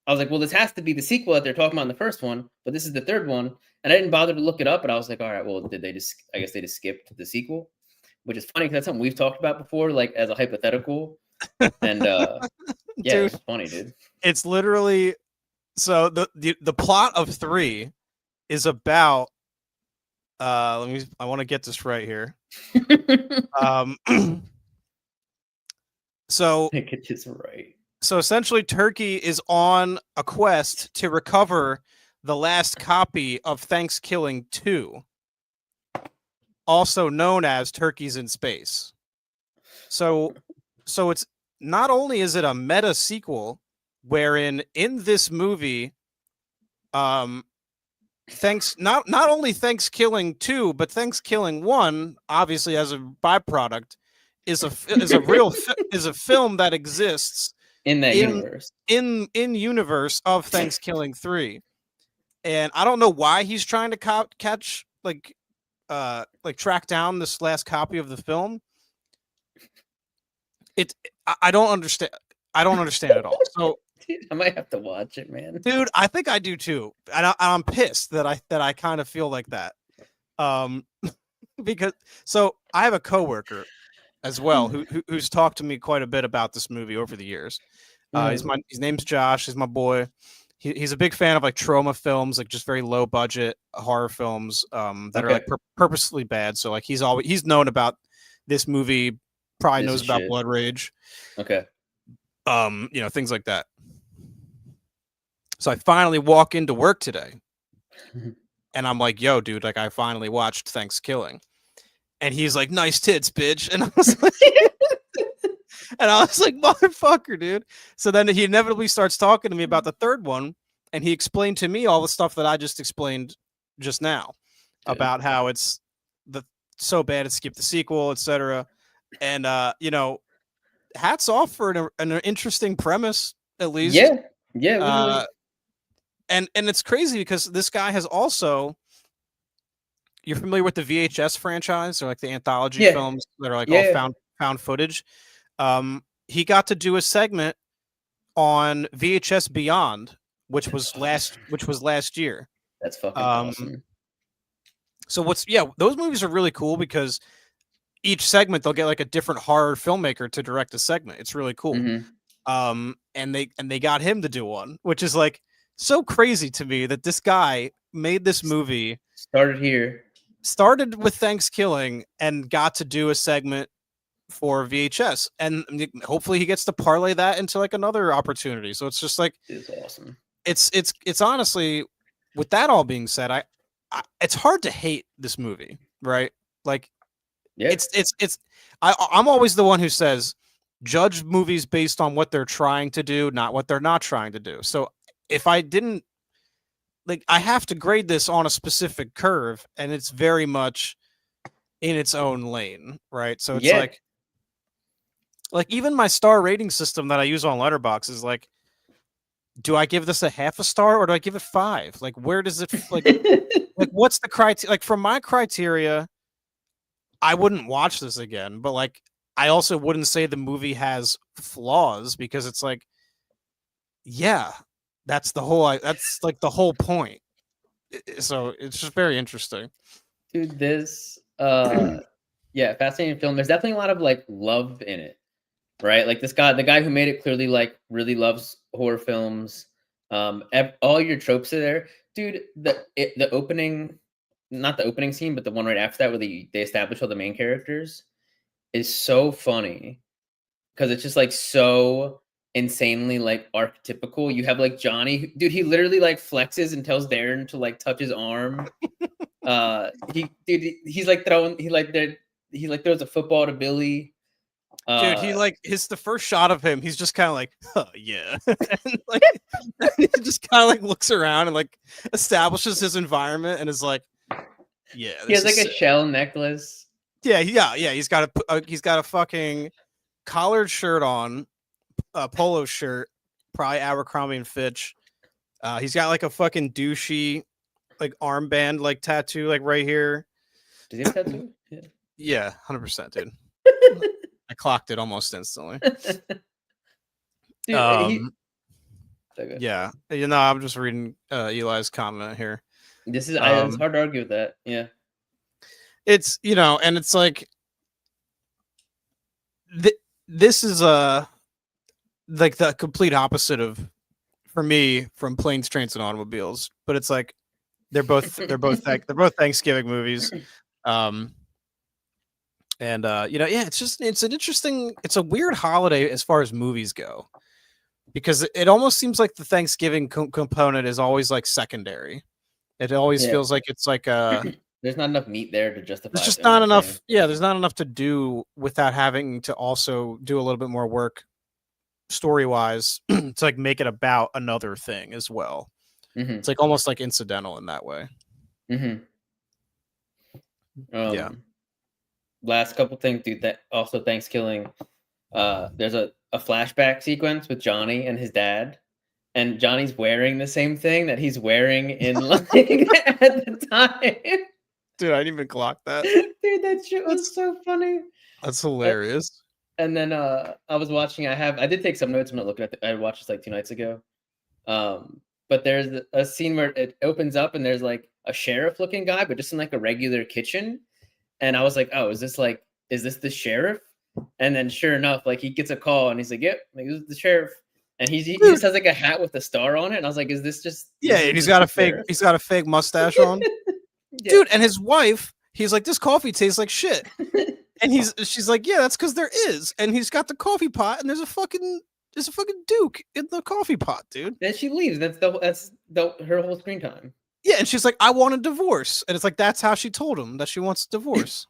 well, this has to be the sequel that they're talking about in the first one, but this is the third one. And I didn't bother to look it up, but I was like, all right, well, I guess they just skipped the sequel, which is funny because that's something we've talked about before, like as a hypothetical. And yeah, Dude, it's funny, dude. It's literally, so the plot of 3 is about, I want to get this right here. So Get this right. So essentially, Turkey is on a quest to recover the last copy of Thanksgiving 2, also known as Turkeys in Space. So it's not only is it a meta sequel, wherein in this movie, not only Thanksgiving 2, but Thanksgiving 1, obviously as a byproduct, is a film that exists in that universe, in universe of Thanksgiving 3. And I don't know why he's trying to catch track down this last copy of the film. I don't understand. I don't understand at all. So dude, I might have to watch it, man. Dude, I think I do too. And I'm pissed that I kind of feel like that. Because so I have a coworker as well who's talked to me quite a bit about this movie over the years. His name's Josh. He's my boy. He's a big fan of like trauma films, like just very low budget horror films that are like purposely bad. So like he's known about this movie, probably knows about Blood Rage. Okay. Things like that. So I finally walk into work today and I'm like, yo, dude, like I finally watched Thanksgiving. And he's like, nice tits, bitch. And I was like, motherfucker, dude. So then he inevitably starts talking to me about the third one. And he explained to me all the stuff that I just explained just now about how it's so bad it skipped the sequel, etc. And, hats off for an interesting premise, at least. Yeah. Yeah. And it's crazy because this guy has also, you're familiar with the VHS franchise or like the anthology films that are like all found footage. He got to do a segment on VHS Beyond, which was last year. That's fucking awesome. So those movies are really cool because each segment they'll get like a different horror filmmaker to direct a segment. It's really cool. Mm-hmm. And they got him to do one, which is like so crazy to me that this guy made this movie. Started with Thanksgiving and got to do a segment for VHS, and hopefully he gets to parlay that into like another opportunity. So it's just like it's awesome. It's honestly, with that all being said, I it's hard to hate this movie, right? Like, I'm always the one who says judge movies based on what they're trying to do, not what they're not trying to do. So if I didn't, like, I have to grade this on a specific curve, and it's very much in its own lane, right? So it's like even my star rating system that I use on Letterboxd is like, do I give this a half a star or do I give it 5? Like, where does it like what's the criteria? Like, from my criteria, I wouldn't watch this again, but like I also wouldn't say the movie has flaws because it's like, yeah, that's like the whole point. So it's just very interesting. Dude, this fascinating film. There's definitely a lot of like love in it, right? Like the guy who made it clearly like really loves horror films. All your tropes are there, dude. The opening, not the opening scene, but the one right after that where they establish all the main characters is so funny because it's just like so insanely like archetypical. You have like Johnny, dude. He literally like flexes and tells Darren to like touch his arm. He's like throwing. He like throws a football to Billy. Dude, he like the first shot of him, he's just kind of like, oh yeah, and like he just kind of like looks around and like establishes his environment and is like, yeah. He has like a shell necklace. Yeah. He's got a fucking collared shirt on, a polo shirt, probably Abercrombie and Fitch. He's got like a fucking douchey like armband like tattoo like right here. Does he have a tattoo? Yeah, 100%, dude. I clocked it almost instantly. Dude, yeah, I'm just reading Eli's comment here. This is it's hard to argue with that. Yeah, it's and it's like this is like the complete opposite of, for me, from Planes, Trains, and Automobiles. But it's like they're both Thanksgiving movies. And it's a weird holiday as far as movies go, because it almost seems like the Thanksgiving component is always like secondary. It always feels like it's like there's not enough meat there to justify. There's just not enough. Yeah, there's not enough to do without having to also do a little bit more work story wise to like make it about another thing as well. It's like almost like incidental in that way. Yeah. Last couple things, dude. That also Thanksgiving. There's a flashback sequence with Johnny and his dad, and Johnny's wearing the same thing that he's wearing in like at the time. Dude, I didn't even clock that. Dude, that shit was so funny. That's hilarious. And then I was watching. I did take some notes. I'm not looking at. I watched this like 2 nights ago. But there's a scene where it opens up and there's like a sheriff-looking guy, but just in like a regular kitchen. And I was like, oh, is this the sheriff? And then sure enough, like he gets a call and he's like, yep, like, this is the sheriff. And he just has like a hat with a star on it. And I was like, is this just? Yeah, and he's got a fake mustache on. Yeah. Dude, and his wife, he's like, this coffee tastes like shit. And she's like, yeah, that's because there is. And he's got the coffee pot, and there's a fucking Duke in the coffee pot, dude. Then she leaves. That's her whole screen time. Yeah, and she's like, I want a divorce. And it's like, that's how she told him that she wants a divorce.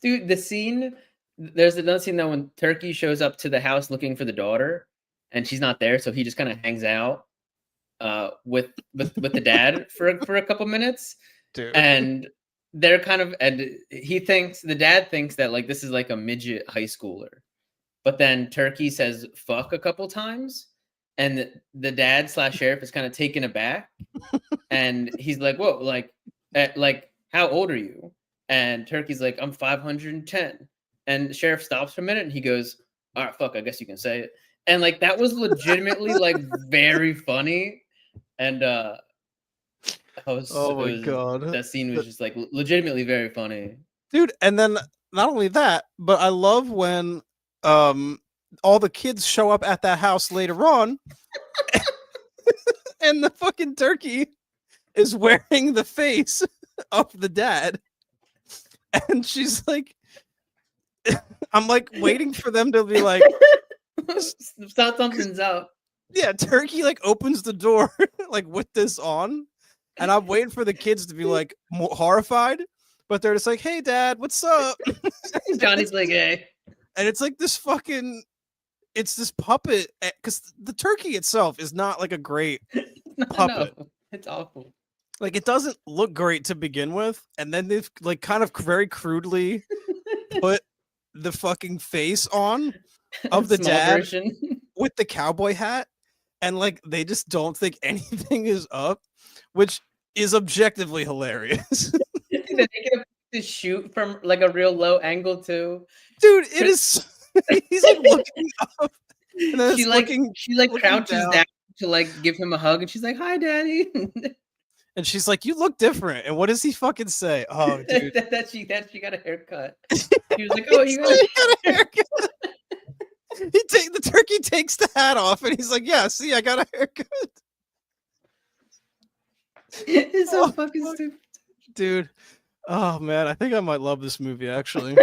Dude, there's another scene though when Turkey shows up to the house looking for the daughter, and she's not there, so he just kind of hangs out with the dad for a couple minutes. Dude. And they're the dad thinks that like this is like a midget high schooler. But then Turkey says fuck a couple times, and the dad / sheriff is kind of taken aback, and he's like, whoa, like how old are you? And Turkey's like, I'm 510. And the sheriff stops for a minute and he goes, all right, fuck, I guess you can say it. And like that was legitimately like very funny. And God, that scene was just like legitimately very funny, dude. And then not only that, but I love when all the kids show up at that house later on, and the fucking Turkey is wearing the face of the dad, and she's like, I'm like waiting for them to be like, something's up. Yeah, Turkey like opens the door like with this on, and I'm waiting for the kids to be like more horrified, but they're just like, "Hey, Dad, what's up?" Johnny's like, "Hey," and it's like this puppet, because the turkey itself is not like a great puppet. No, it's awful. Like it doesn't look great to begin with, and then they've like kind of very crudely put the fucking face on of the dad version with the cowboy hat. And like they just don't think anything is up, which is objectively hilarious. They get to shoot from like a real low angle too, dude. It is. He's like looking up, and then she crouches down to like give him a hug, and she's like, "Hi, Daddy." And she's like, "You look different." And what does he fucking say? Oh, dude, that she got a haircut. He was like, "Oh, you got a haircut." The turkey takes the hat off and he's like, yeah, see, I got a haircut. It's so fucking stupid, dude. Oh man, I think I might love this movie actually.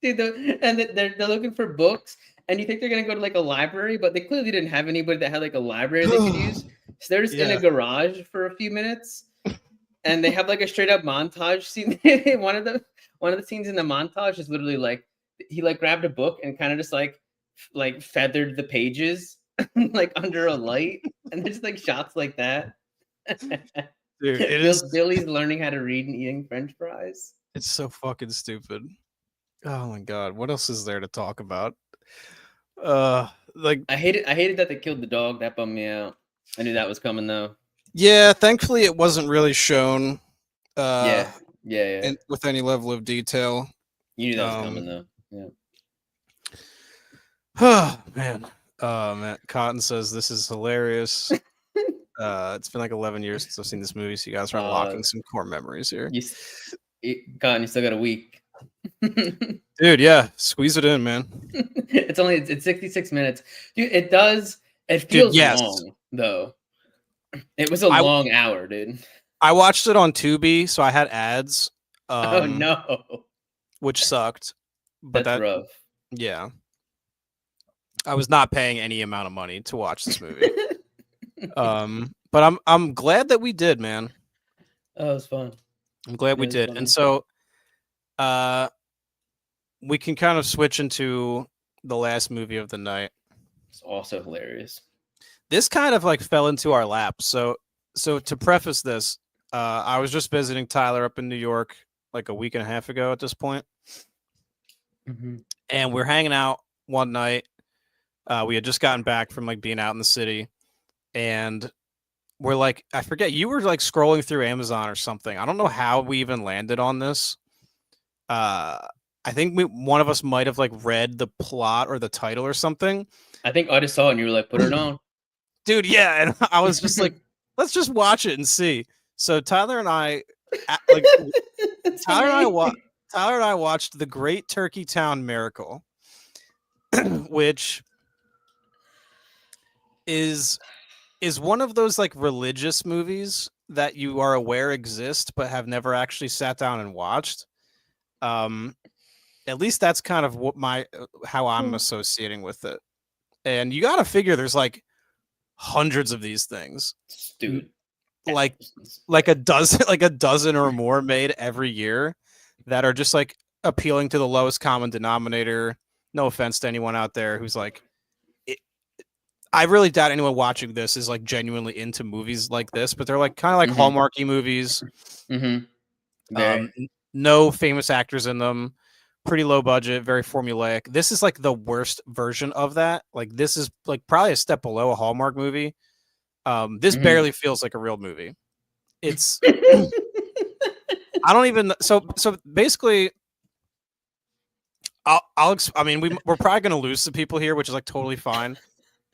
Dude, they're looking for books, and you think they're gonna go to like a library, but they clearly didn't have anybody that had like a library they could use. So they're just in a garage for a few minutes, and they have like a straight up montage scene. One of the scenes in the montage is literally like he like grabbed a book and kind of just like feathered the pages like under a light, and there's like shots like that. Dude, it is. Billy's learning how to read and eating French fries. It's so fucking stupid. Oh my god, what else is there to talk about? Like I hated that they killed the dog. That bummed me out. I knew that was coming though. Yeah, thankfully it wasn't really shown. Yeah. With any level of detail. You knew that was coming though. Yeah. Oh man. Cotton says this is hilarious. It's been like 11 years since I've seen this movie, so you guys are unlocking some core memories here. Cotton, you still got a week. Dude, yeah, squeeze it in, man. It's 66 minutes. Dude, it feels long though. It was a long hour, dude. I watched it on Tubi, so I had ads. Oh no. Which sucked. But that's rough. Yeah. I was not paying any amount of money to watch this movie. But I'm glad that we did, man. Oh, it was fun. I'm glad we did. And so we can kind of switch into the last movie of the night. It's also hilarious. This kind of like fell into our lap. So to preface this, I was just visiting Tyler up in New York like a week and a half ago at this point. Mm-hmm. And we're hanging out one night. We had just gotten back from like being out in the city, and we're like, I forget, you were like scrolling through Amazon or something. I don't know how we even landed on this. I think one of us might have like read the plot or the title or something. I think I just saw it and you were like, put it on. Dude, yeah. And I was just like, let's just watch it and see. So Tyler and I Tyler and I watched The Great Turkey Town Miracle, which is one of those like religious movies that you are aware exist but have never actually sat down and watched. At least that's kind of what how I'm associating with it. And you got to figure there's like hundreds of these things, dude. Like a dozen or more made every year that are just like appealing to the lowest common denominator. No offense to anyone out there who's like, I really doubt anyone watching this is like genuinely into movies like this, but they're like kind of like Hallmarky movies. Mm-hmm. No famous actors in them, pretty low budget, very formulaic. This is like the worst version of that. Like this is like probably a step below a Hallmark movie. This barely feels like a real movie. It's I don't even so basically we're probably going to lose some people here, which is like totally fine.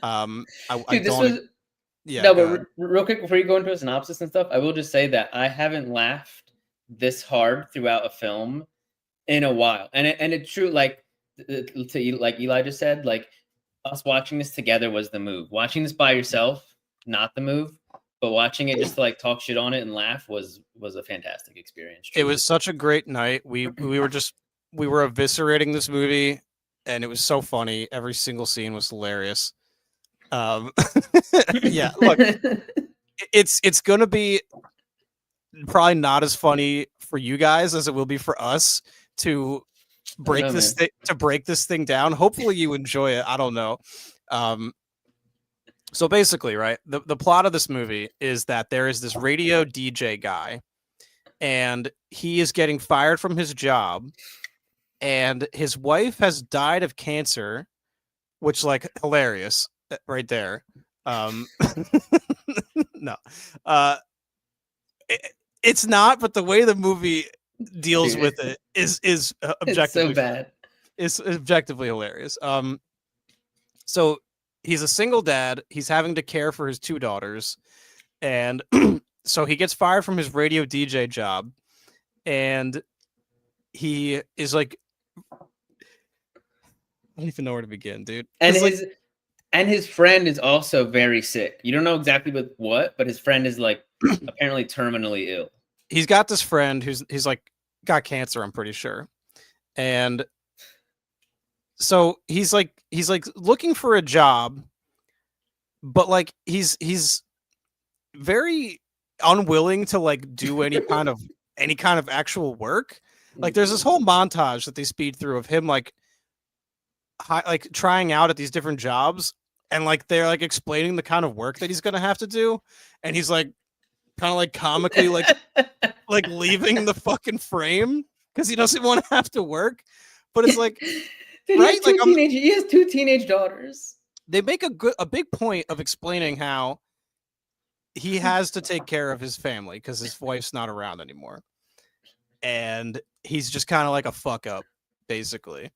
But real quick before you go into a synopsis and stuff, I will just say that I haven't laughed this hard throughout a film in a while, and it's true. Like Eli just said, like us watching this together was the move. Watching this by yourself, not the move. But watching it just to like talk shit on it and laugh was a fantastic experience. Truly. It was such a great night. We were eviscerating this movie, and it was so funny. Every single scene was hilarious. Yeah, look, it's gonna be probably not as funny for you guys as it will be for us to break this thing down. Hopefully you enjoy it. I don't know. So basically, right, the plot of this movie is that there is this radio DJ guy, and he is getting fired from his job, and his wife has died of cancer, which like hilarious right there. No, it's not, but the way the movie deals with it is objectively so bad. It's objectively hilarious. So he's a single dad. He's having to care for his two daughters, and so he gets fired from his radio DJ job, and he is like, I don't even know where to begin, dude. And his friend is also very sick. You don't know exactly what, but his friend is like apparently terminally ill. He's got this friend who's like got cancer, I'm pretty sure. And so he's like looking for a job, but like he's very unwilling to like do any kind of actual work. Like there's this whole montage that they speed through of him like like trying out at these different jobs, and like they're like explaining the kind of work that he's gonna have to do, and he's like kind of like comically like leaving the fucking frame because he doesn't want to have to work. But it's like Dude, right, like he has 2 teenage daughters. They make a big point of explaining how he has to take care of his family because his wife's not around anymore, and he's just kind of like a fuck up, basically.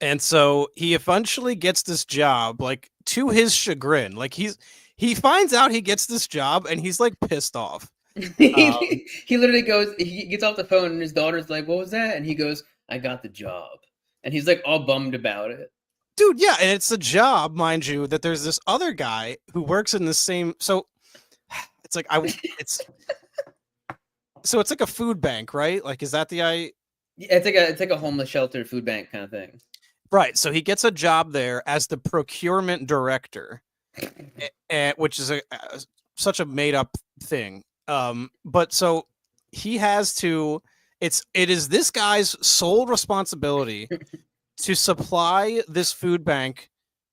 And so he eventually gets this job, like to his chagrin. Like he finds out he gets this job, and he's like pissed off. He literally goes, he gets off the phone, and his daughter's like, "What was that?" And he goes, "I got the job," and he's like all bummed about it. Dude, yeah, and it's a job, mind you, that there's this other guy who works in the same. So it's like it's like a food bank, right? Like, is that the It's like a homeless shelter, food bank kind of thing. Right. So he gets a job there as the procurement director, which is such a made up thing. But so he has to. It is this guy's sole responsibility to supply this food bank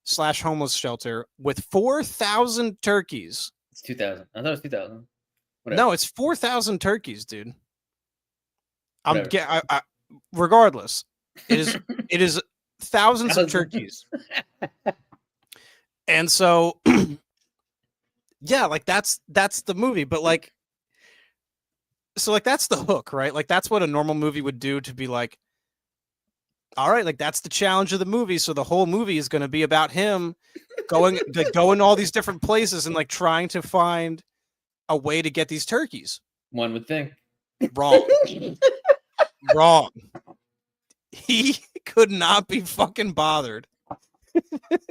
/ homeless shelter with 4,000 turkeys. It's 2,000. I thought it was 2,000. No, it's 4,000 turkeys, dude. Regardless, it is thousands of turkeys. And so yeah, like that's the movie, but like so like that's the hook, right? Like that's what a normal movie would do, to be like, all right, like that's the challenge of the movie. So the whole movie is going to be about him going all these different places and like trying to find a way to get these turkeys. One would think. Wrong. Wrong. He could not be fucking bothered.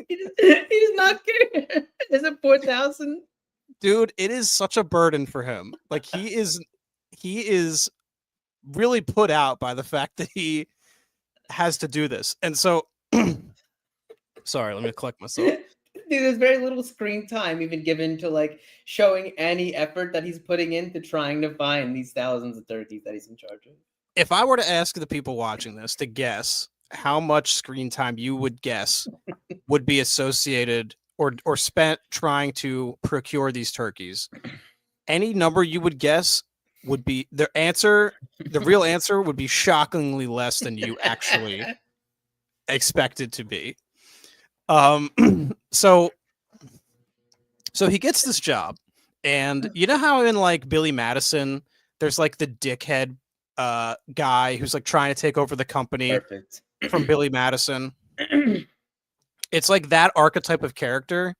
He's not care. Is it 4,000? Dude, it is such a burden for him. Like he is really put out by the fact that he has to do this. And so sorry, let me collect myself. Dude, there's very little screen time even given to like showing any effort that he's putting into trying to find these thousands of turkeys that he's in charge of. If I were to ask the people watching this to guess how much screen time you would guess would be associated or spent trying to procure these turkeys, any number you would guess would be the real answer would be shockingly less than you actually expected to be. So he gets this job, and you know how in like Billy Madison, there's like the dickhead guy who's like trying to take over the company. Perfect. From Billy Madison. It's like that archetype of character.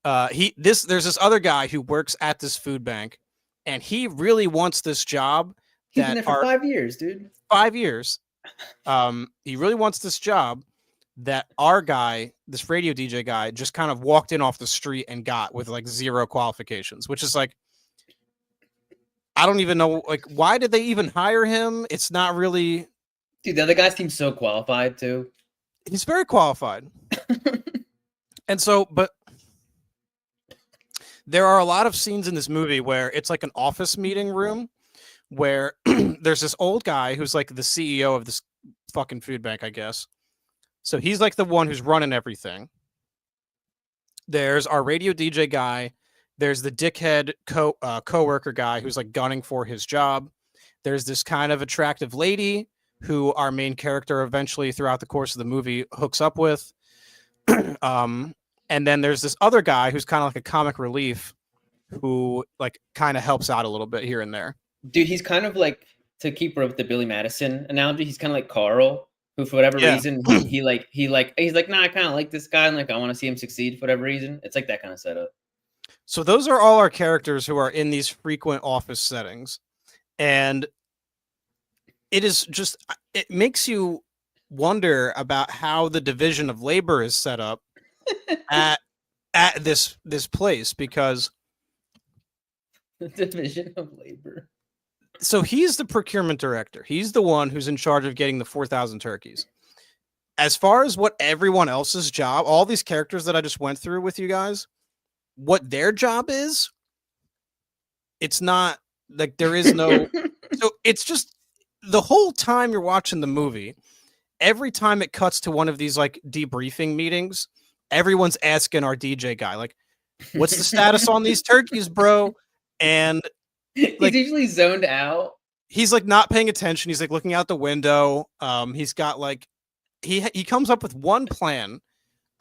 There's this other guy who works at this food bank, and he really wants this job. He's been there for 5 years, dude. 5 years. He really wants this job that our guy, this radio DJ guy, just kind of walked in off the street and got with like 0 qualifications, which is like, I don't even know, like, why did they even hire him? It's not really. Dude, the other guy seems so qualified too. He's very qualified. And so, but there are a lot of scenes in this movie where it's like an office meeting room where there's this old guy who's like the CEO of this fucking food bank, I guess. So he's like the one who's running everything. There's our radio DJ guy. There's the dickhead coworker guy who's like gunning for his job. There's this kind of attractive lady who our main character eventually throughout the course of the movie hooks up with. And then there's this other guy who's kind of like a comic relief who like kind of helps out a little bit here and there. Dude, he's kind of like, to keep with the Billy Madison analogy, he's kind of like Carl, who for whatever reason, he's like, nah, I kind of like this guy, and like I want to see him succeed for whatever reason. It's like that kind of setup. So those are all our characters who are in these frequent office settings. And it is just, it makes you wonder about how the division of labor is set up at this place, because the division of labor. So he's the procurement director. He's the one who's in charge of getting the 4,000 turkeys. As far as what everyone else's job, all these characters that I just went through with you guys, what their job is, it's not like there is no. So it's just the whole time you're watching the movie, every time it cuts to one of these like debriefing meetings, everyone's asking our DJ guy, like, what's the status on these turkeys, bro? And he's usually zoned out. He's like not paying attention. He's like looking out the window. He's got like he comes up with one plan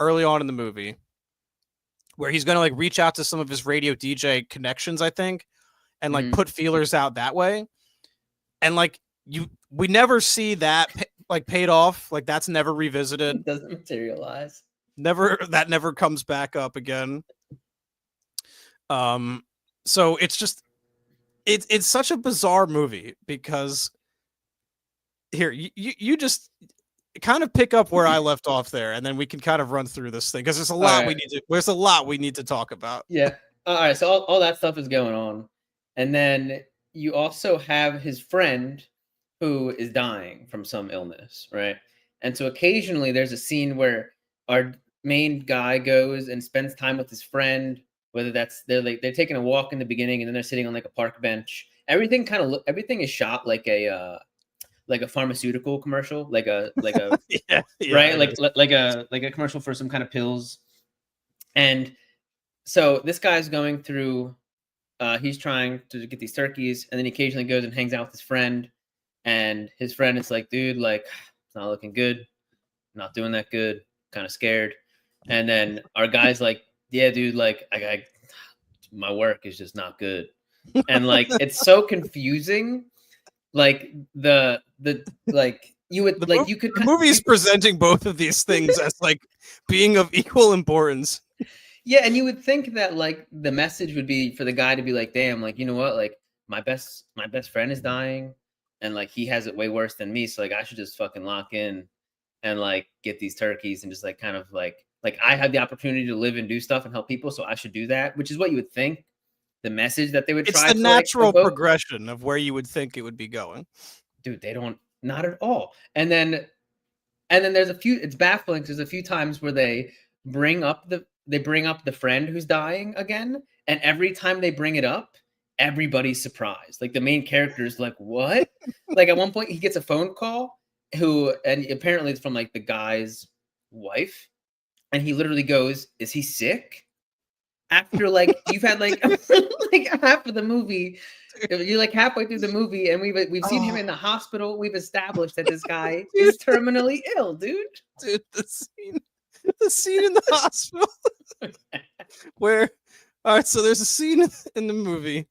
early on in the movie where he's gonna like reach out to some of his radio DJ connections, I think, and like put feelers out that way. And like we never see that like paid off. Like that's never revisited. It doesn't materialize. That never comes back up again. So it's just it's such a bizarre movie because here you just kind of pick up where I left off there, and then we can kind of run through this thing because there's a lot we need to talk about. Yeah. All right. So all that stuff is going on, and then you also have his friend who is dying from some illness, right? And so occasionally there's a scene where our main guy goes and spends time with his friend. Whether that's they're taking a walk in the beginning and then they're sitting on like a park bench. Everything is shot like a pharmaceutical commercial, like a yeah, right, like a commercial for some kind of pills. And so this guy's going through. He's trying to get these turkeys, and then he occasionally goes and hangs out with his friend. And his friend is like, dude, like it's not looking good, not doing that good, kind of scared. And then our guy's like, yeah, dude, like I my work is just not good. And like it's so confusing. Like the like you would like you could the movie's presenting both of these things as like being of equal importance. Yeah, and you would think that like the message would be for the guy to be like, damn, like you know what, like my best friend is dying and like he has it way worse than me, so like I should just fucking lock in and like get these turkeys and just like kind of like I have the opportunity to live and do stuff and help people, so I should do that, which is what you would think the message that they would try. It's the natural progression of where you would think it would be going. Dude, they don't, not at all. And then there's a few, it's baffling because there's a few times where they bring up the friend who's dying again, and every time they bring it up, everybody's surprised. Like the main character is like, what? Like at one point he gets a phone call and apparently it's from like the guy's wife. And he literally goes, is he sick? After like you've had like like half of the movie, you're like halfway through the movie, and we've seen him in the hospital. We've established that this guy is terminally ill, dude. Dude, the scene in the hospital where all right, so there's a scene in the movie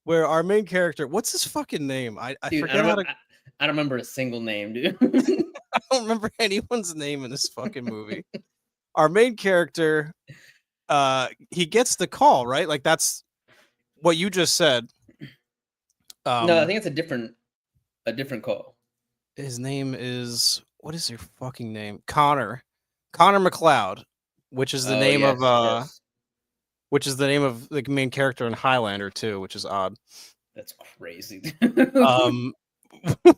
where our main character, what's his fucking name? I forget how to. I don't remember a single name, dude. I don't remember anyone's name in this fucking movie. Our main character, he gets the call, right? Like that's what you just said. No, I think it's a different call. His name is, what is your fucking name? Connor McLeod, which is the name of which is the name of the main character in Highlander too, which is odd. That's crazy.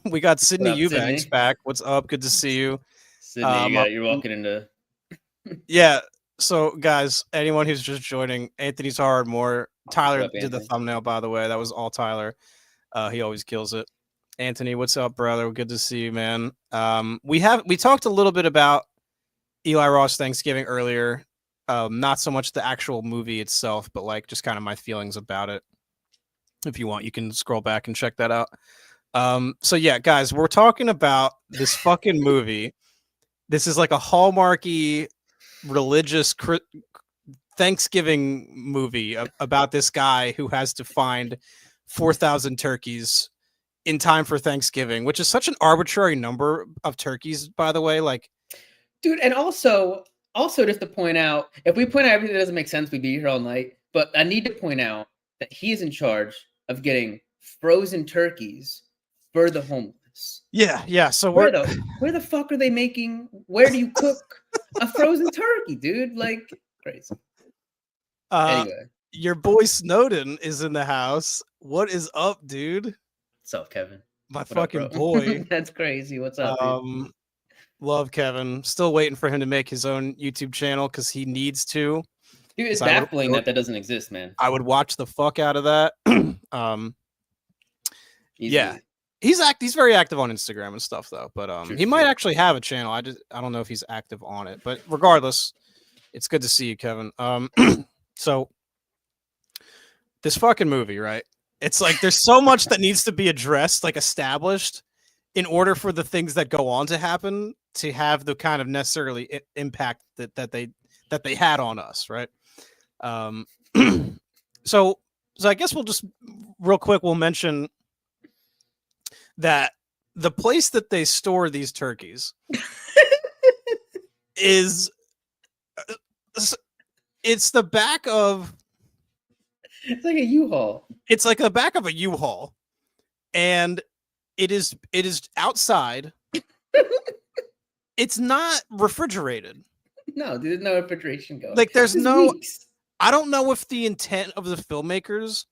We got Sydney Eubanks back. What's up? Good to see you. Sydney, you're walking into. Yeah. So, guys, anyone who's just joining, Anthony's Hardmore. Tyler did the thumbnail, by the way. That was all Tyler. He always kills it. Anthony, what's up, brother? Good to see you, man. We talked a little bit about Eli Roth Thanksgiving earlier. Not so much the actual movie itself, but like just kind of my feelings about it. If you want, you can scroll back and check that out. So yeah, guys, we're talking about this fucking movie. This is like a Hallmarky religious Thanksgiving movie about this guy who has to find 4,000 turkeys in time for Thanksgiving, which is such an arbitrary number of turkeys, by the way. Like, dude, and also just to point out, if we point out everything that doesn't make sense, we'd be here all night. But I need to point out that he is in charge of getting frozen turkeys for the homeless. Yeah. So where the fuck are they making? Where do you cook a frozen turkey, dude? Like crazy. Anyway, your boy Snowden is in the house. What is up, dude? What's up, Kevin? My What fucking up, bro? boy. That's crazy. What's up, dude? Love Kevin. Still waiting for him to make his own YouTube channel because he needs to. Dude, it's 'Cause baffling that doesn't exist, man. I would watch the fuck out of that. Yeah, Easily. he's very active on Instagram and stuff though. But True, he might true. actually have a channel. I don't know if he's active on it. But regardless, it's good to see you, Kevin. So this fucking movie, right? It's like there's so much that needs to be addressed, like established, in order for the things that go on to happen to have the kind of necessarily impact that they had on us, right? So I guess we'll just real quick we'll mention that the place that they store these turkeys is it's the back of It's like a U-Haul. It's like the back of a U-Haul, and it is outside. It's not refrigerated. No, there's no refrigeration going. Like there's no. Weeks. I don't know if the intent of the filmmakers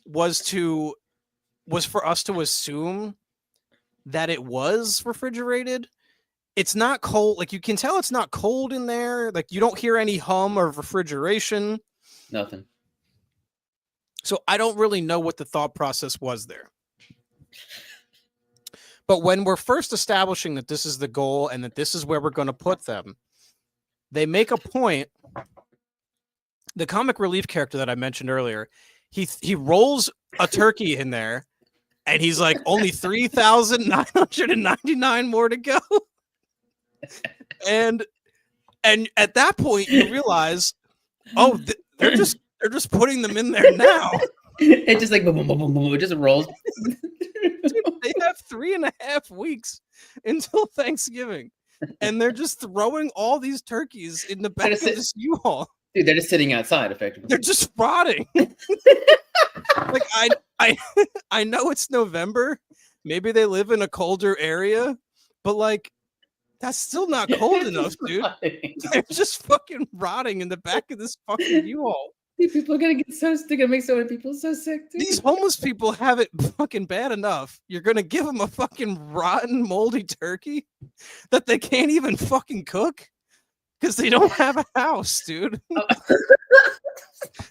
was for us to assume that it was refrigerated. It's not cold. Like you can tell it's not cold in there. Like you don't hear any hum of refrigeration. Nothing. So I don't really know what the thought process was there. But when we're first establishing that this is the goal and that this is where we're going to put them, they make a point. The comic relief character that I mentioned earlier, he rolls a turkey in there, and he's like, only 3,999 more to go. And at that point, you realize, oh, they're just putting them in there now. It just like boom, boom, boom, boom, boom. It just rolls. Dude, they have 3.5 weeks until Thanksgiving, and they're just throwing all these turkeys in the back of this U-Haul. Dude, they're just sitting outside, effectively. They're just rotting. Like I know it's November. Maybe they live in a colder area, but like that's still not cold enough, dude. Rotting. They're just fucking rotting in the back of this fucking U-Haul. Dude, people are gonna get so sick. Gonna make so many people so sick. Dude. These homeless people have it fucking bad enough. You're gonna give them a fucking rotten, moldy turkey that they can't even fucking cook because they don't have a house, dude.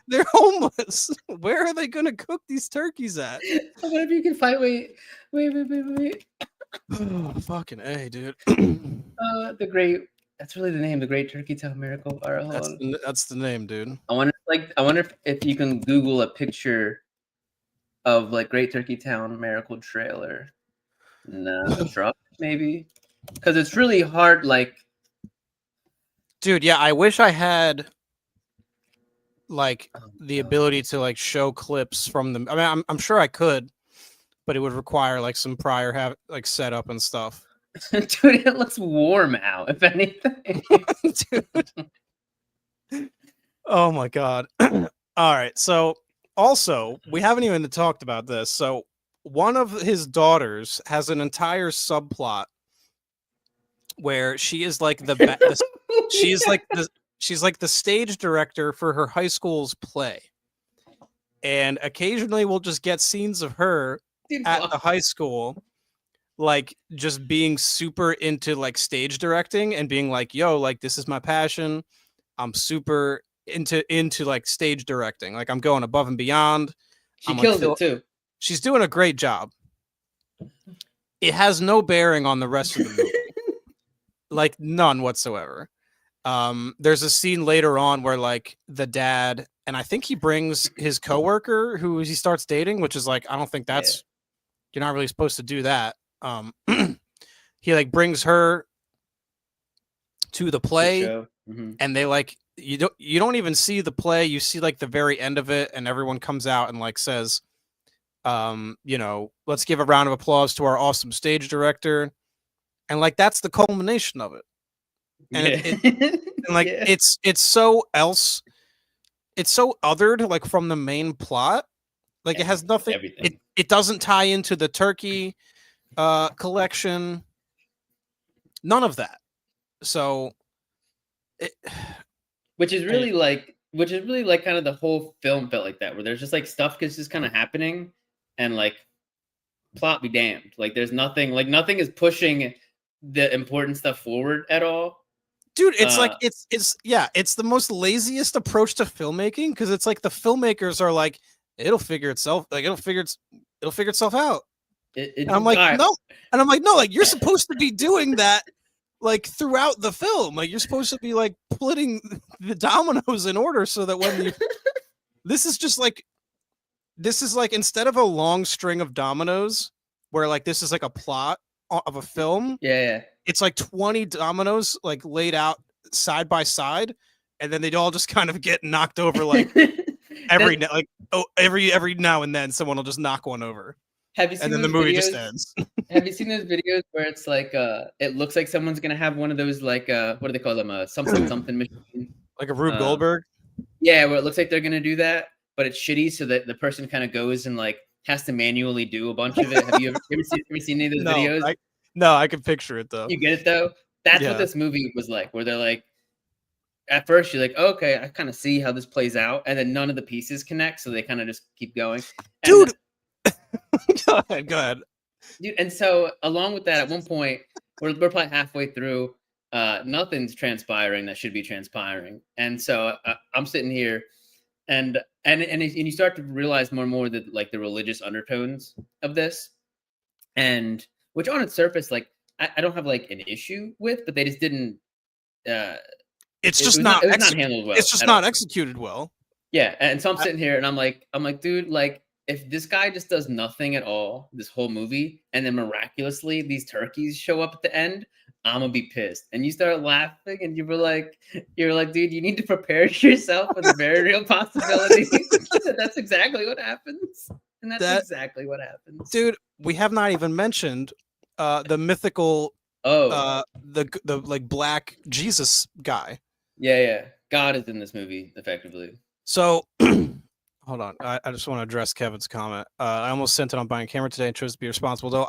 They're homeless. Where are they gonna cook these turkeys at? What if you can find? Wait. Oh, fucking A, dude. The great. That's really the name. The Great Turkey Town Miracle. All right, hold on. That's the name, dude. I wonder if you can Google a picture of like Great Turkey Town Miracle trailer. No, truck maybe, because it's really hard. Like, dude, yeah, I wish I had like the ability to like show clips from them. I mean, I'm sure I could, but it would require like some prior setup and stuff. Dude, it looks warm out, if anything. Dude. Oh my god. All right, so also we haven't even talked about this. So one of his daughters has an entire subplot where she is like she's like the stage director for her high school's play, and occasionally we'll just get scenes of her at the high school, like just being super into like stage directing and being like, yo, like this is my passion. I'm super into like stage directing. Like I'm going above and beyond. She kills it too. She's doing a great job. It has no bearing on the rest of the movie. Like none whatsoever. There's a scene later on where like the dad, and I think he brings his coworker who he starts dating, which is like, I don't think that's, you're not really supposed to do that. He like brings her to the play, and they like, you don't even see the play. You see like the very end of it, and everyone comes out and like says, you know, let's give a round of applause to our awesome stage director. And like, that's the culmination of it. And, and like, it's so othered like from the main plot. Like it has nothing. It doesn't tie into the turkey collection. None of that. So, which is really like kind of the whole film felt like that, where there's just like stuff is just kind of happening, and like plot be damned. Like there's nothing, like nothing is pushing the important stuff forward at all. Dude, it's like it's the most laziest approach to filmmaking, because it's like the filmmakers are like, it'll figure itself out. And I'm like, no. And I'm like, no, like you're supposed to be doing that like throughout the film. Like you're supposed to be like putting the dominoes in order so that when you this is like instead of a long string of dominoes where like this is like a plot of a film. Yeah. It's like 20 dominoes like laid out side by side, and then they'd all just kind of get knocked over like every now and then someone will just knock one over. Have you seen and then the movie just ends. Have you seen those videos where it's like it looks like someone's gonna have one of those like what do they call them, something machine, like a Rube Goldberg? Yeah, where it looks like they're gonna do that, but it's shitty, so that the person kind of goes and like has to manually do a bunch of it. Have you ever seen any of those videos? No, I can picture it though. You get it though? That's what this movie was like, where they're like, at first you're like, oh, okay, I kind of see how this plays out, and then none of the pieces connect, so they kind of just keep going. And dude, go ahead. Dude, and so along with that, at one point, we're probably halfway through, nothing's transpiring that should be transpiring, and so I'm sitting here, and you start to realize more and more that like the religious undertones of this, and which on its surface, like I don't have like an issue with, but they just didn't. It's just not handled well. It's just not executed well. Yeah, and so I'm sitting here, and I'm like, dude, like if this guy just does nothing at all this whole movie, and then miraculously these turkeys show up at the end, I'm gonna be pissed. And you start laughing, and you're like, dude, you need to prepare yourself for the very real possibility that that's exactly what happens. And that's exactly what happens. Dude, we have not even mentioned the mythical the like black Jesus guy. Yeah. God is in this movie, effectively. So hold on. I just want to address Kevin's comment. I almost sent it on buying camera today and chose to be responsible though.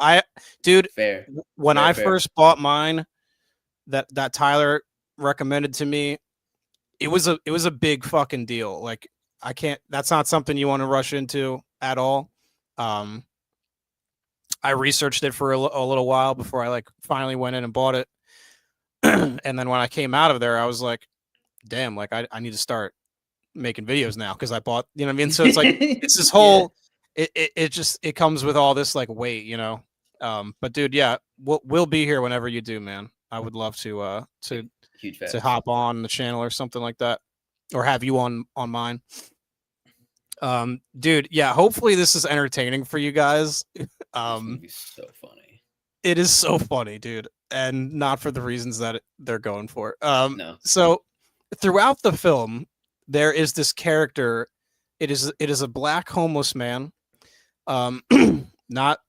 When I first bought mine that Tyler recommended to me, it was a big fucking deal. Like that's not something you want to rush into at all. I researched it for a little while before I like finally went in and bought it. And then when I came out of there, I was like, damn, like I need to start making videos now, because I bought, you know what I mean? So it's like it's this whole it comes with all this like weight, you know. But dude, yeah, we'll be here whenever you do, man. I would love to hop on the channel or something like that, or have you on mine. Dude, yeah, hopefully this is entertaining for you guys. It's so funny. It is so funny, dude, and not for the reasons that they're going for. No. So throughout the film, there is this character. It is a black homeless man. Not.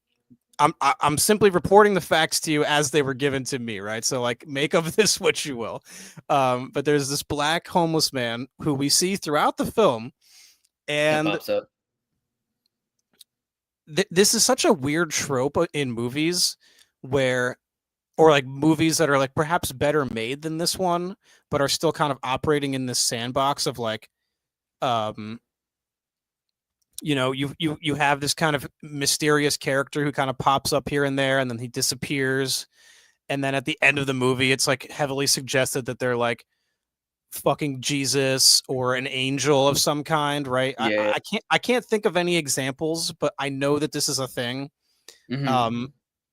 I'm simply reporting the facts to you as they were given to me, right? So like make of this what you will. But there's this black homeless man who we see throughout the film, and this is such a weird trope in movies or like movies that are like perhaps better made than this one, but are still kind of operating in this sandbox of like, you know, you have this kind of mysterious character who kind of pops up here and there, and then he disappears. And then at the end of the movie, it's like heavily suggested that they're like fucking Jesus or an angel of some kind, right? Yeah. I can't think of any examples, but I know that this is a thing. Mm-hmm.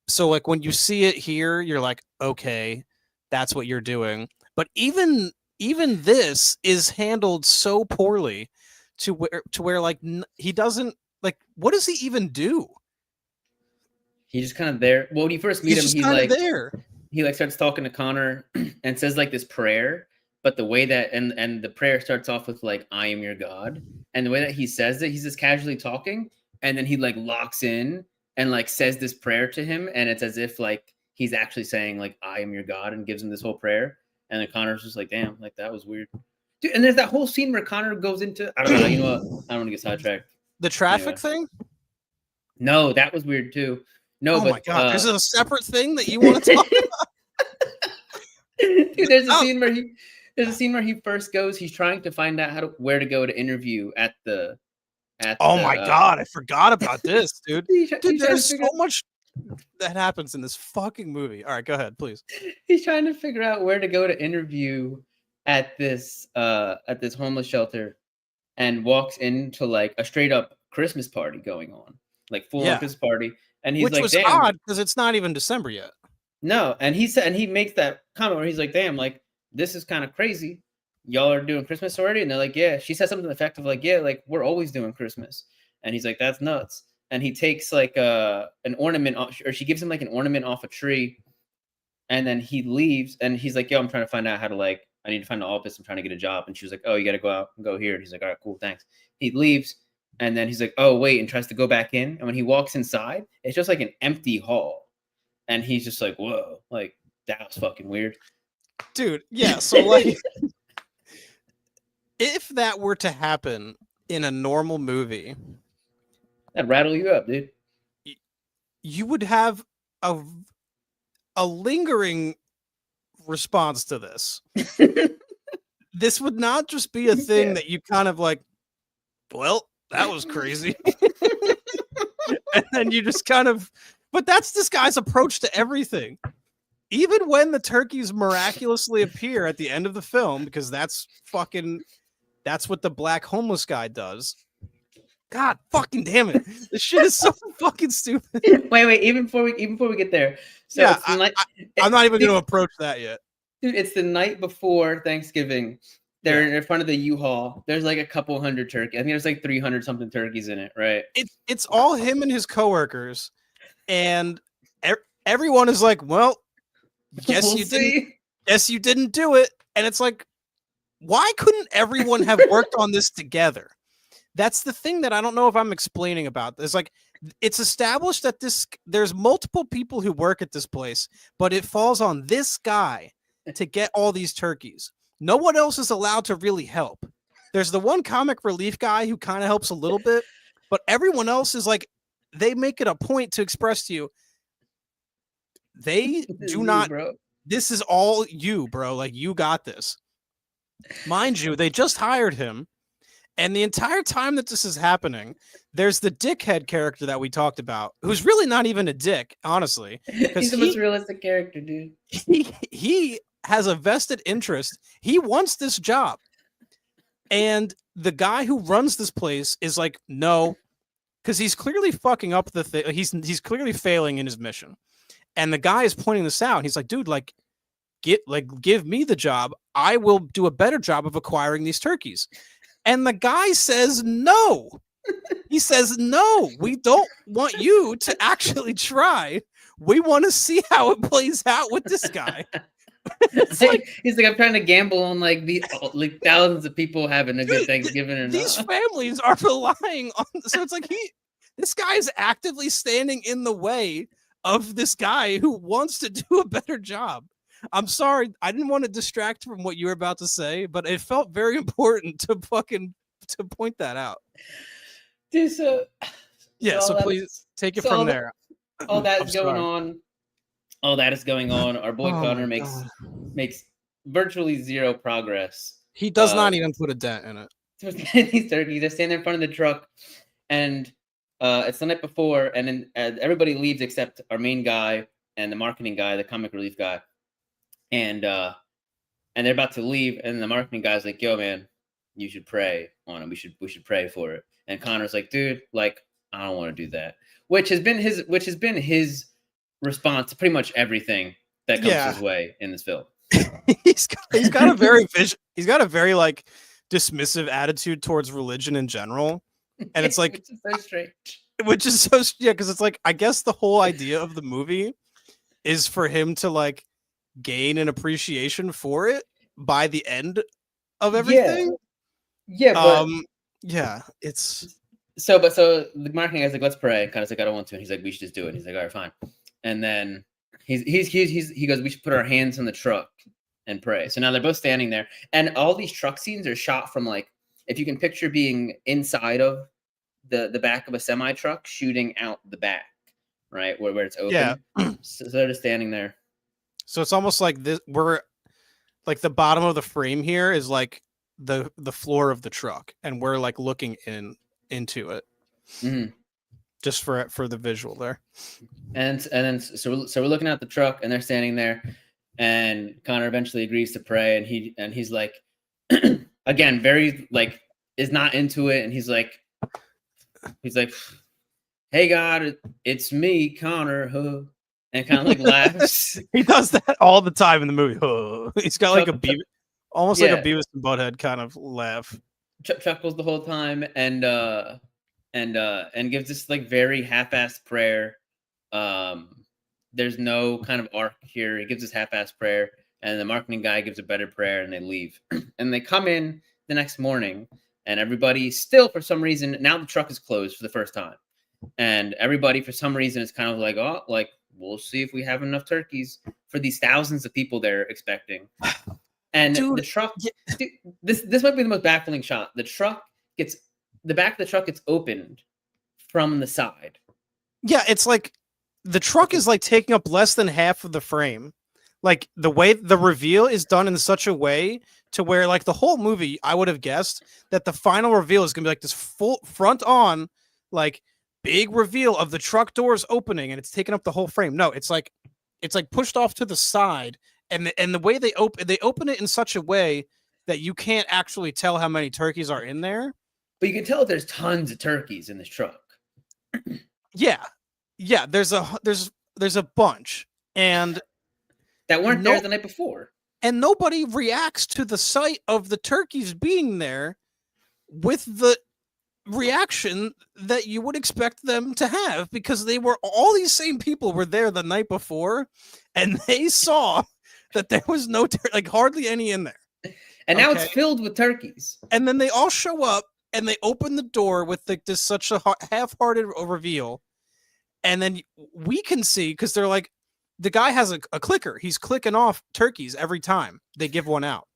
So like when you see it here, you're like, okay, that's what you're doing. But even this is handled so poorly to where like he doesn't, like, what does he even do? He's just kind of there. Well, when you first meet him, he's like there. He like starts talking to Connor and says like this prayer, but the way that and the prayer starts off with like, I am your God. And the way that he says it, he's just casually talking, and then he like locks in and like says this prayer to him, and it's as if like he's actually saying like, I am your God, and gives him this whole prayer. And then Connor's just like, damn, like that was weird. Dude, and there's that whole scene where Connor goes into, I don't know, you know what? I don't want to get sidetracked. The traffic thing? No, that was weird too. No, oh my God, there's a separate thing that you want to talk about? Dude, there's a scene where he first goes, he's trying to find out where to go to interview at the at Oh the. my god, I forgot about this, dude. He's Dude, trying to there's figure so much that happens in this fucking movie. All right, go ahead, please. he's trying to figure out where to go to interview at this homeless shelter, and walks into like a straight up Christmas party going on, like full on Yeah. Christmas party, and he's Which like, was "Damn, odd because it's not even December yet. no," and he said, and he makes that comment where he's like, "Damn, like this is kind of crazy. Y'all are doing Christmas already?" And they're like, "Yeah." She said something effective like, "Yeah, like we're always doing Christmas," and he's like, "That's nuts." And he takes like an ornament, or she gives him like an ornament off a tree. And then he leaves and he's like, "Yo, I'm trying to find out how to like, I need to find the office. I'm trying to get a job." And she was like, "Oh, you got to go out and go here." And he's like, "All right, cool, thanks." He leaves and then he's like, "Oh, wait," and tries to go back in. And when he walks inside, it's just like an empty hall. And he's just like, "Whoa, like that was fucking weird." Dude, yeah. So, like, if that were to happen in a normal movie, That rattle you up, dude. you would have a lingering response to this. This would not just be a thing Yeah. that you kind of like, well, that was crazy. And then you just kind of, but that's this guy's approach to everything. Even when the turkeys miraculously appear at the end of the film, because that's what the black homeless guy does. God fucking damn it. This shit is so fucking stupid. Wait, even before we get there. So Yeah, it's the night, I'm not even going to approach that yet. dude, it's the night before Thanksgiving. They're in front of the U-Haul. There's like a couple hundred turkeys. I think there's like 300 something turkeys in it, right? It's all him and his coworkers, and everyone is like, "Well, guess you didn't do it." And it's like, why couldn't everyone have worked on this together? That's the thing that I don't know if I'm explaining about this. Like, it's established that there's multiple people who work at this place, but it falls on this guy to get all these turkeys. No one else is allowed to really help. There's the one comic relief guy who kind of helps a little bit, but everyone else is like, they make it a point to express to you, they do not, bro. This is all you, bro. Like, you got this. Mind you, they just hired him. And the entire time that this is happening, there's the dickhead character that we talked about, who's really not even a dick, honestly. He's the most realistic character, dude. He has a vested interest. He wants this job. And the guy who runs this place is like, no, because he's clearly fucking up the thing. He's clearly failing in his mission. And the guy is pointing this out. He's like, dude, give me the job. I will do a better job of acquiring these turkeys. And the guy says no. He says, no, we don't want you to actually try. We want to see how it plays out with this guy. He's like, I'm trying to gamble on like thousands of people having a good Thanksgiving or these not. families are relying on. So it's like this guy is actively standing in the way of this guy who wants to do a better job. I'm sorry, I didn't want to distract from what you were about to say, but it felt very important to point that out. Dude, so please take it from there. All that is going on. All that is going on. Our boy Connor makes virtually zero progress. He does not even put a dent in it. These turkeys, they're standing in front of the truck, and it's the night before, and then everybody leaves except our main guy and the marketing guy, the comic relief guy. And they're about to leave, and the marketing guy's like, "Yo, man, you should pray on him. We should pray for it." And Connor's like, "Dude, like, I don't want to do that." Which has been his response to pretty much everything that comes his way in this film. he's got a very like dismissive attitude towards religion in general, and it's like, which is so strange. Which is so because it's like, I guess the whole idea of the movie is for him to like gain an appreciation for it by the end of everything. It's so the marketing guy's like, "Let's pray." Kind of like, "I don't want to," and he's like, "We should just do it." And he's like, "All right, fine." And then he goes, "We should put our hands on the truck and pray." So now they're both standing there, and all these truck scenes are shot from like, if you can picture being inside of the back of a semi truck shooting out the back, right where it's open. Yeah. So they're just standing there. So it's almost like this. We're like, the bottom of the frame here is like the floor of the truck, and we're like looking into it. Mhm. Just for the visual there. And then so we're looking at the truck, and they're standing there, and Connor eventually agrees to pray, and he's like, again, very like is not into it, and he's like, "Hey God, it's me, Connor," huh? And kind of like laughs. He does that all the time in the movie. He's got like almost like a Yeah. Beavis and Butthead kind of laugh. Chuckles the whole time, and gives this like very half-assed prayer. There's no kind of arc here. He gives this half-assed prayer, and the marketing guy gives a better prayer, and they leave. And they come in the next morning, and everybody still, for some reason, now the truck is closed for the first time, and everybody, for some reason, is kind of like, oh, like we'll see if we have enough turkeys for these thousands of people they're expecting. And Dude, the truck, dude, this might be the most baffling shot. The back of the truck gets opened from the side. Yeah, it's like the truck is like taking up less than half of the frame. Like the way the reveal is done in such a way to where like the whole movie, I would have guessed that the final reveal is gonna be like this full front on, like big reveal of the truck doors opening and it's taking up the whole frame. No, it's like pushed off to the side, and the way they open it in such a way that you can't actually tell how many turkeys are in there. But you can tell there's tons of turkeys in this truck. Yeah. There's a bunch, and that weren't there the night before. And nobody reacts to the sight of the turkeys being there with the reaction that you would expect them to have, because all these same people were there the night before, and they saw that there was no like hardly any in there. And now it's filled with turkeys. And then they all show up and they open the door with like this such a half-hearted reveal. And then we can see, because they're like, the guy has a clicker. He's clicking off turkeys every time they give one out.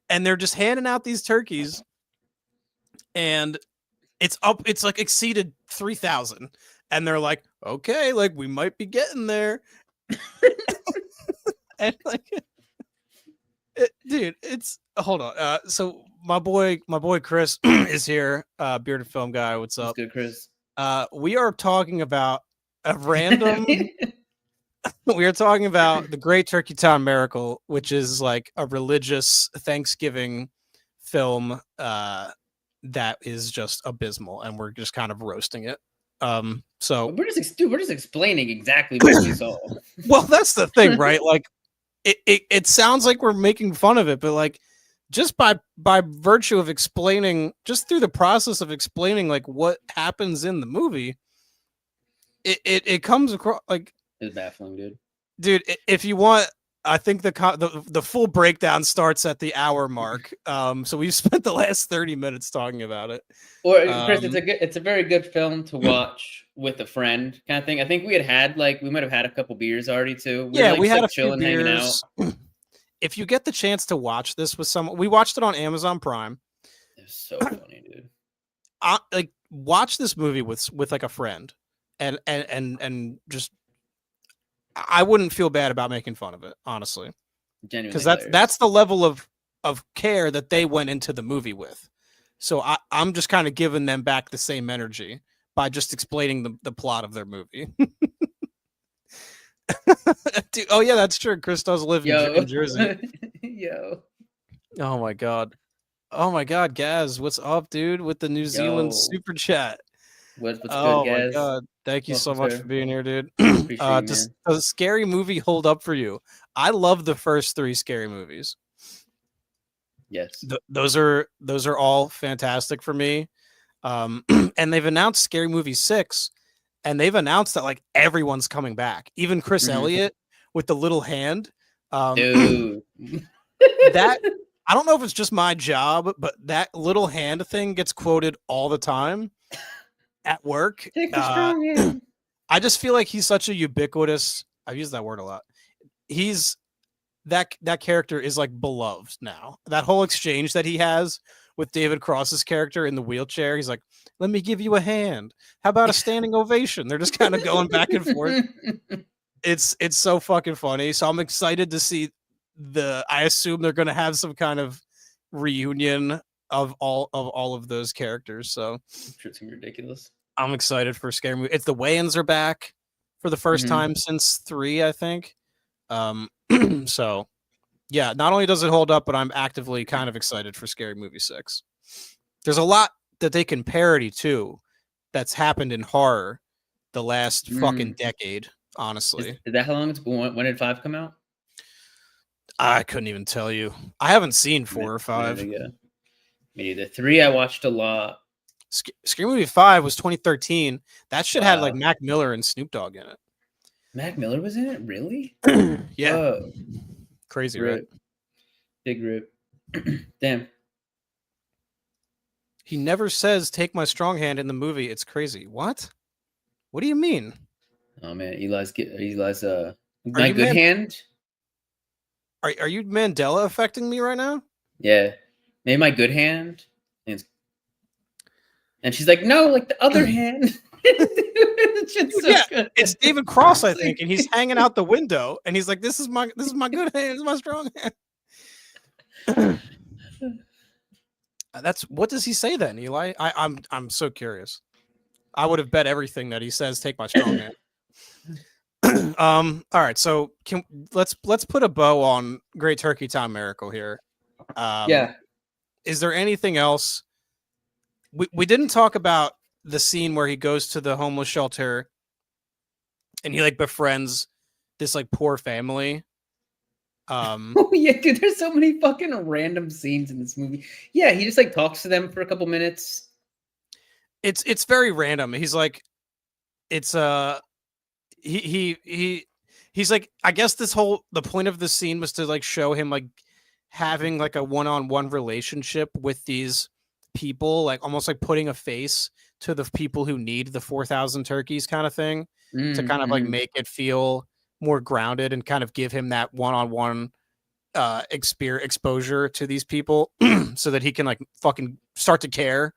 And they're just handing out these turkeys. And it's like exceeded 3,000. And they're like, okay, like we might be getting there. And like, dude, it's hold on. So my boy Chris is here. Bearded Film Guy. What's up? That's good, Chris. We are talking about a random. We are talking about The Great Turkey Town Miracle, which is like a religious Thanksgiving film that is just abysmal, and we're just kind of roasting it. So we're just explaining exactly what we saw. Well, that's the thing, right? Like, it sounds like we're making fun of it, but like, just by virtue of explaining, just through the process of explaining like what happens in the movie, it comes across like it's baffling, dude. If you want, I think the full breakdown starts at the hour mark. So we've spent the last 30 minutes talking about it. Or Chris, it's a very good film to watch with a friend kind of thing. I think we might have had a couple beers already too. We had a few beers. If you get the chance to watch this with someone, we watched it on Amazon Prime. It was so funny, dude. Like, watch this movie with like a friend, and just, I wouldn't feel bad about making fun of it, honestly, genuinely, because that's the level of care that they went into the movie with. So I'm just kind of giving them back the same energy by just explaining the plot of their movie. Dude, oh yeah, that's true. Chris does live in Jersey. Yo. Oh my god, Gaz, what's up, dude? With the New Zealand super chat. What's good, Gaz? My god, thank you so much for being here, dude. Does a scary movie hold up for you? I love the first 3 scary movies. Yes, those are all fantastic for me. And they've announced Scary Movie 6. And they've announced that like everyone's coming back, even Chris Elliott with the little hand. Dude. That, I don't know if it's just my job, but that little hand thing gets quoted all the time at work. Take the strong hand. I just feel like he's such a ubiquitous. I've used that word a lot. He's that character is like beloved now. That whole exchange that he has with David Cross's character in the wheelchair, he's like, "Let me give you a hand. How about a standing ovation?" They're just kind of going back and forth. It's so fucking funny. So I'm excited to see I assume they're going to have some kind of reunion of all of those characters. So I'm sure it's gonna be ridiculous. I'm excited for Scary Movie. It's the Wayans are back for the first time since 3, I think. So yeah, not only does it hold up, but I'm actively kind of excited for Scary Movie 6. There's a lot that they can parody too that's happened in horror the last fucking decade, honestly. Is that how long it's been? When did 5 come out? I couldn't even tell you. I haven't seen 4 or 5. Me neither. 3 I watched a lot. Scary Movie 5 was 2013. That shit had like Mac Miller and Snoop Dogg in it. Mac Miller was in it? Really? Yeah. Whoa. Crazy, Rip. right? Big rip. Damn. He never says "take my strong hand" in the movie. It's crazy. What? What do you mean? Oh man, Eli's my good hand. Are you Mandela affecting me right now? Yeah, maybe my good hand. And she's like, no, like the other hand. Good. It's David Cross, I think, and he's hanging out the window, and he's like, "This is my good hand. This is my strong hand." That's what does he say then, Eli? I'm so curious. I would have bet everything that he says. Take my strong hand. All right, so let's put a bow on Great Turkey Town Miracle here. Yeah. Is there anything else? We didn't talk about the scene where he goes to the homeless shelter and he like befriends this like poor family. Oh yeah, dude, there's so many fucking random scenes in this movie. Yeah, he just like talks to them for a couple minutes. It's very random. He's like, it's he's like, I guess the point of the scene was to like show him like having like a one-on-one relationship with these people, like almost like putting a face to the people who need the 4,000 turkeys kind of thing, to kind of like make it feel more grounded and kind of give him that one-on-one exposure to these people so that he can like fucking start to care,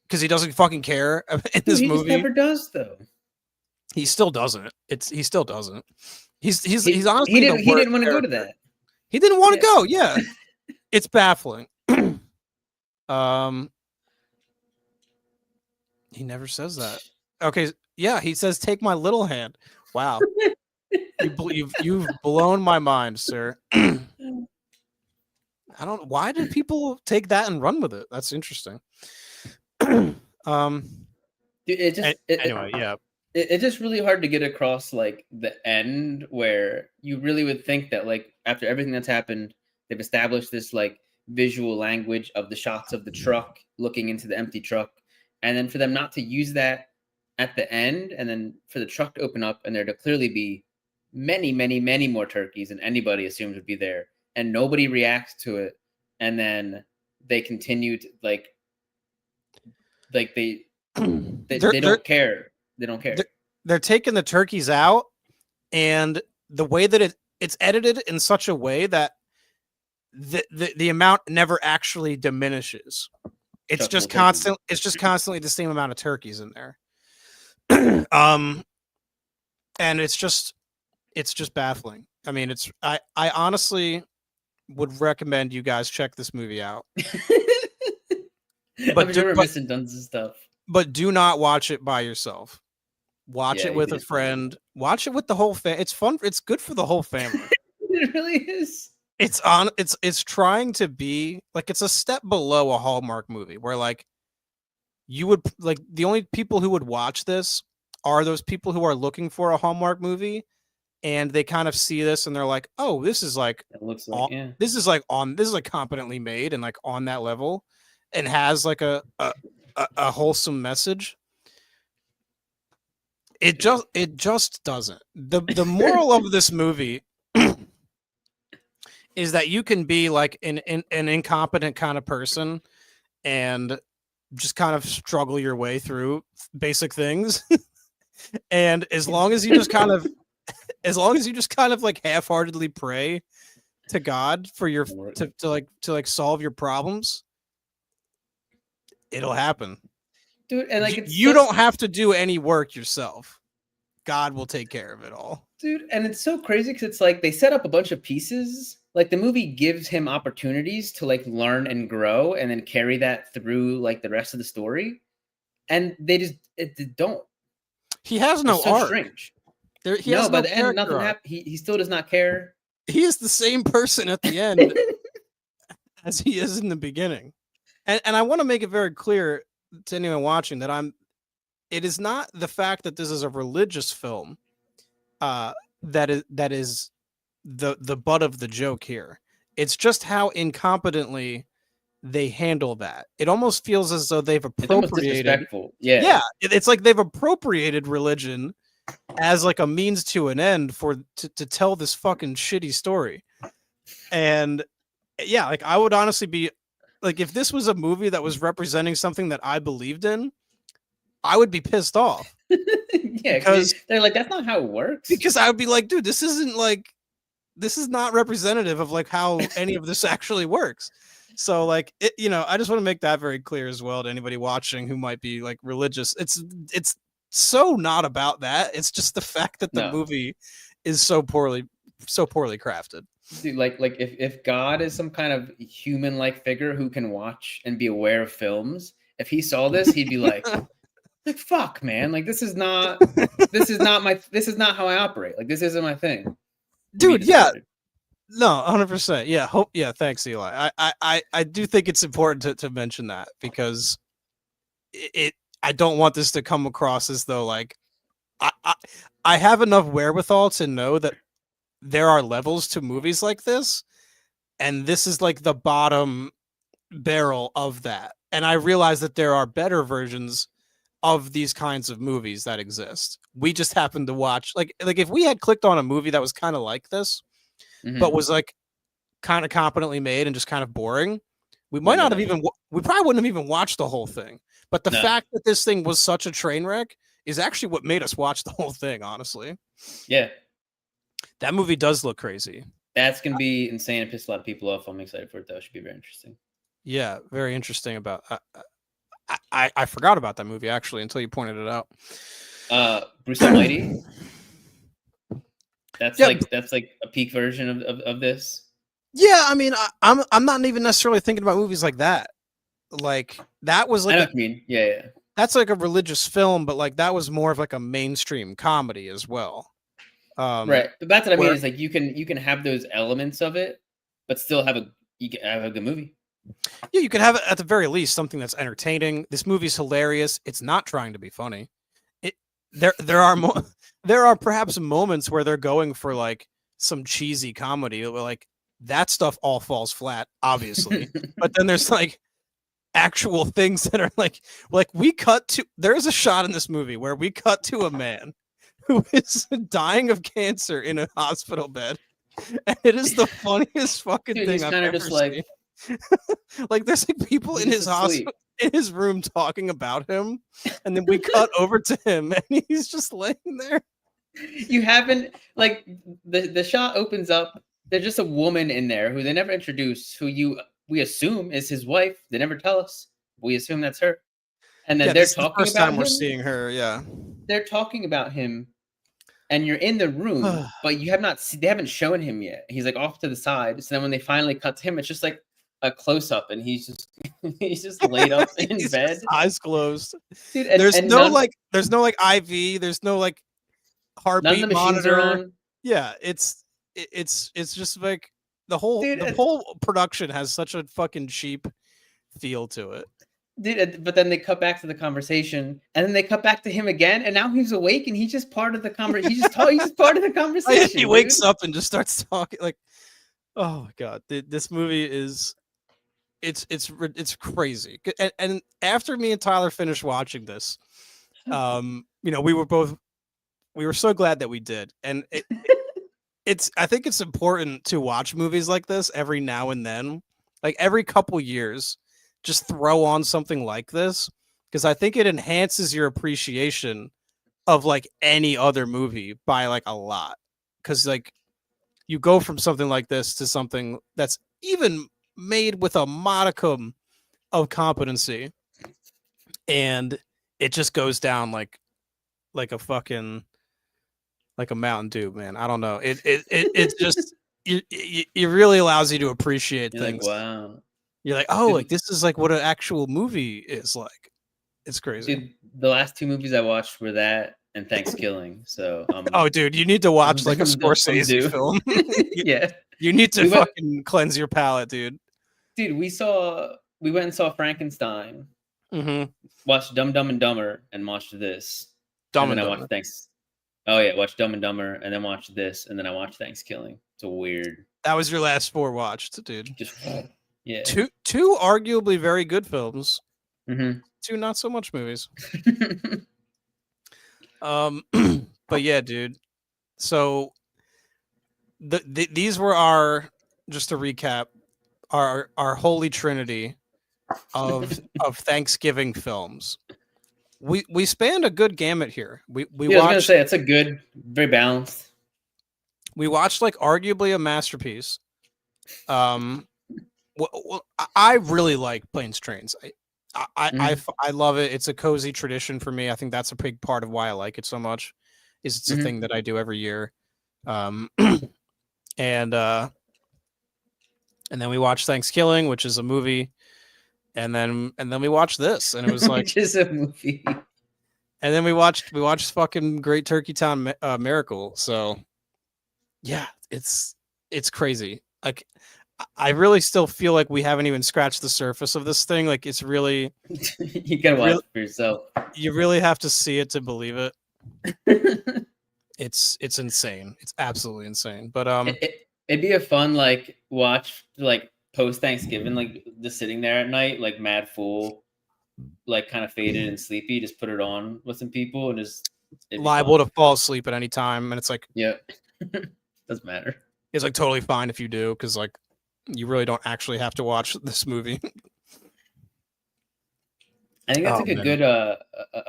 because he doesn't fucking care in this movie. He never does though. He still doesn't. He still doesn't. He's honestly he didn't want to go to that. He didn't want to go. Yeah, it's baffling. He never says that. Okay, yeah, he says, "Take my little hand." Wow, you've blown my mind, sir. I don't. Why did people take that and run with it? That's interesting. Dude, anyway, yeah. It's just really hard to get across like the end where you really would think that like after everything that's happened, they've established this like visual language of the shots of the truck looking into the empty truck, and then for them not to use that at the end, and then for the truck to open up and there to clearly be many, many, many more turkeys than anybody assumed would be there, and nobody reacts to it, and then they continue to like they don't care. They don't care. They're taking the turkeys out, and the way that it's edited in such a way that the amount never actually diminishes. It's just constant. It's just constantly the same amount of turkeys in there. And it's just baffling. I mean, I honestly would recommend you guys check this movie out. But we're missing tons of stuff. But do not watch it by yourself. Watch it with a friend. Watch it with the whole family. It's fun. It's good for the whole family. It really is. It's trying to be like, it's a step below a Hallmark movie where like you would like, the only people who would watch this are those people who are looking for a Hallmark movie, and they kind of see this and they're like, oh, this is like, this is like competently made and like on that level and has like a wholesome message. It just doesn't. The moral of this movie is that you can be like an incompetent kind of person and just kind of struggle your way through basic things. And as long as you just kind of like half-heartedly pray to God for your to solve your problems, it'll happen. Dude, and like you don't have to do any work yourself. God will take care of it all. Dude, and it's so crazy because it's like they set up a bunch of pieces like the movie gives him opportunities to like learn and grow and then carry that through like the rest of the story. And they don't. He has It's no so arc. strange. He No, has by no the end, character nothing arc. happened. He still does not care. He is the same person at the end as he is in the beginning. And I want to make it very clear to anyone watching that it is not the fact that this is a religious film that is the butt of the joke here. It's just how incompetently they handle that. It almost feels as though they've It's almost appropriated. disrespectful. Yeah. Yeah, it's like they've appropriated religion as like a means to an end to tell this fucking shitty story. And yeah, like I would honestly be like, if this was a movie that was representing something that I believed in, I would be pissed off. Yeah, because they're like, that's not how it works. Because I would be like, dude, this is not representative of like how any of this actually works. So like, I just want to make that very clear as well to anybody watching who might be like religious. It's so not about that. It's just the fact that the movie is so poorly crafted. Dude, like if God is some kind of human-like figure who can watch and be aware of films, if he saw this, he'd be like, fuck, man, like this is not how I operate. Like this isn't my thing. Dude, yeah. No, 100%. Yeah. Thanks, Eli. I do think it's important to mention that, because I don't want this to come across as though like I have enough wherewithal to know that there are levels to movies like this, and this is like the bottom barrel of that. And I realize that there are better versions of these kinds of movies that exist. We just happen to watch like if we had clicked on a movie that was kind of like this, but was like kind of competently made and just kind of boring, we might not have even we probably wouldn't have even watched the whole thing. But the fact that this thing was such a train wreck is actually what made us watch the whole thing, honestly. Yeah. That movie does look crazy. That's going to be insane and piss a lot of people off. I'm excited for it, though. It should be very interesting. Yeah, very interesting about... I forgot about that movie, actually, until you pointed it out. Bruce Almighty? That's like a peak version of this? Yeah, I mean, I'm not even necessarily thinking about movies like that. Like, that was like... I know what you mean. Yeah. That's like a religious film, but like that was more of like a mainstream comedy as well. Right, but that's what I mean. Is like you can have those elements of it, but still have a good movie. Yeah, you can have at the very least something that's entertaining. This movie's hilarious. It's not trying to be funny. There are perhaps moments where they're going for like some cheesy comedy, where like that stuff all falls flat, obviously. But then there's like actual things that are like there's a shot in this movie where we cut to a man who is dying of cancer in a hospital bed, and it is the funniest fucking thing I've ever seen. Like there's like people in his hospital, in his room, talking about him, and then we cut over to him and he's just laying there. You haven't like the shot opens up, there's just a woman in there who they never introduce, who we assume is his wife. They never tell us. We assume that's her. And then they're talking the first about time him. We're seeing her, yeah. They're talking about him, and you're in the room, but you have not. They haven't shown him yet. He's like off to the side. So then when they finally cut to him, it's just like a close up, and he's just laid up in bed, eyes closed. Dude, there's no IV. There's no like heartbeat monitor. Yeah, it's just like the whole production has such a fucking cheap feel to it. Dude, but then they cut back to the conversation, and then they cut back to him again, and now he's awake, and he's just part of the conversation. He's just part of the conversation. He wakes up and just starts talking. Like, oh my god, this movie is it's crazy. And after me and Tyler finished watching this, we were so glad that we did, and I think it's important to watch movies like this every now and then, like every couple years. Just throw on something like this, because I think it enhances your appreciation of like any other movie by like a lot. Because like you go from something like this to something that's even made with a modicum of competency, and it just goes down like a fucking like a Mountain Dew, man. I don't know. It's just it really allows you to appreciate You're like, things. wow. You're like, oh, Dude, like this is like what an actual movie is like. It's crazy. dude, the last 2 movies I watched were that and Thanksgiving. So Oh, dude, you need to watch like a I'm Scorsese due. film. Yeah. You need to We went fucking cleanse your palate, dude. dude, we went and saw Frankenstein, Mm-hmm. watched Dumb Dumb and Dumber, and watched this. Dumb And then and I Dumber. watched Thanks. Oh yeah, watched Dumb and Dumber, and then watched this, and then I watched Thanksgiving. It's a weird, That was your last 4 watched, dude. just yeah. Two arguably very good films. Mm-hmm. 2 not so much movies. But yeah, dude. So these were our, just to recap, our holy trinity of Thanksgiving films. We spanned a good gamut here. We Yeah, I was gonna watched say it's a good, very balanced. we watched like arguably a masterpiece. Well, I really like Planes Trains. I love it. It's a cozy tradition for me. I think that's a big part of why I like it so much. Is it's a thing that I do every year. And then we watched Thanksgiving, which is a movie, and then we watched this, and it was like, which is a movie. and then we watched fucking Great Turkey Town Miracle. So yeah, it's crazy. Like I really still feel like we haven't even scratched the surface of this thing. Like it's really You gotta watch it for yourself. you really have to see it to believe it. It's insane. It's absolutely insane. But it'd be a fun like watch like post Thanksgiving, like just sitting there at night, like mad full, like kind of faded and sleepy. Just put it on with some people and just liable to fall asleep at any time. And it's like, yeah, doesn't matter. It's like totally fine if you do, because like you really don't actually have to watch this movie. I think that's a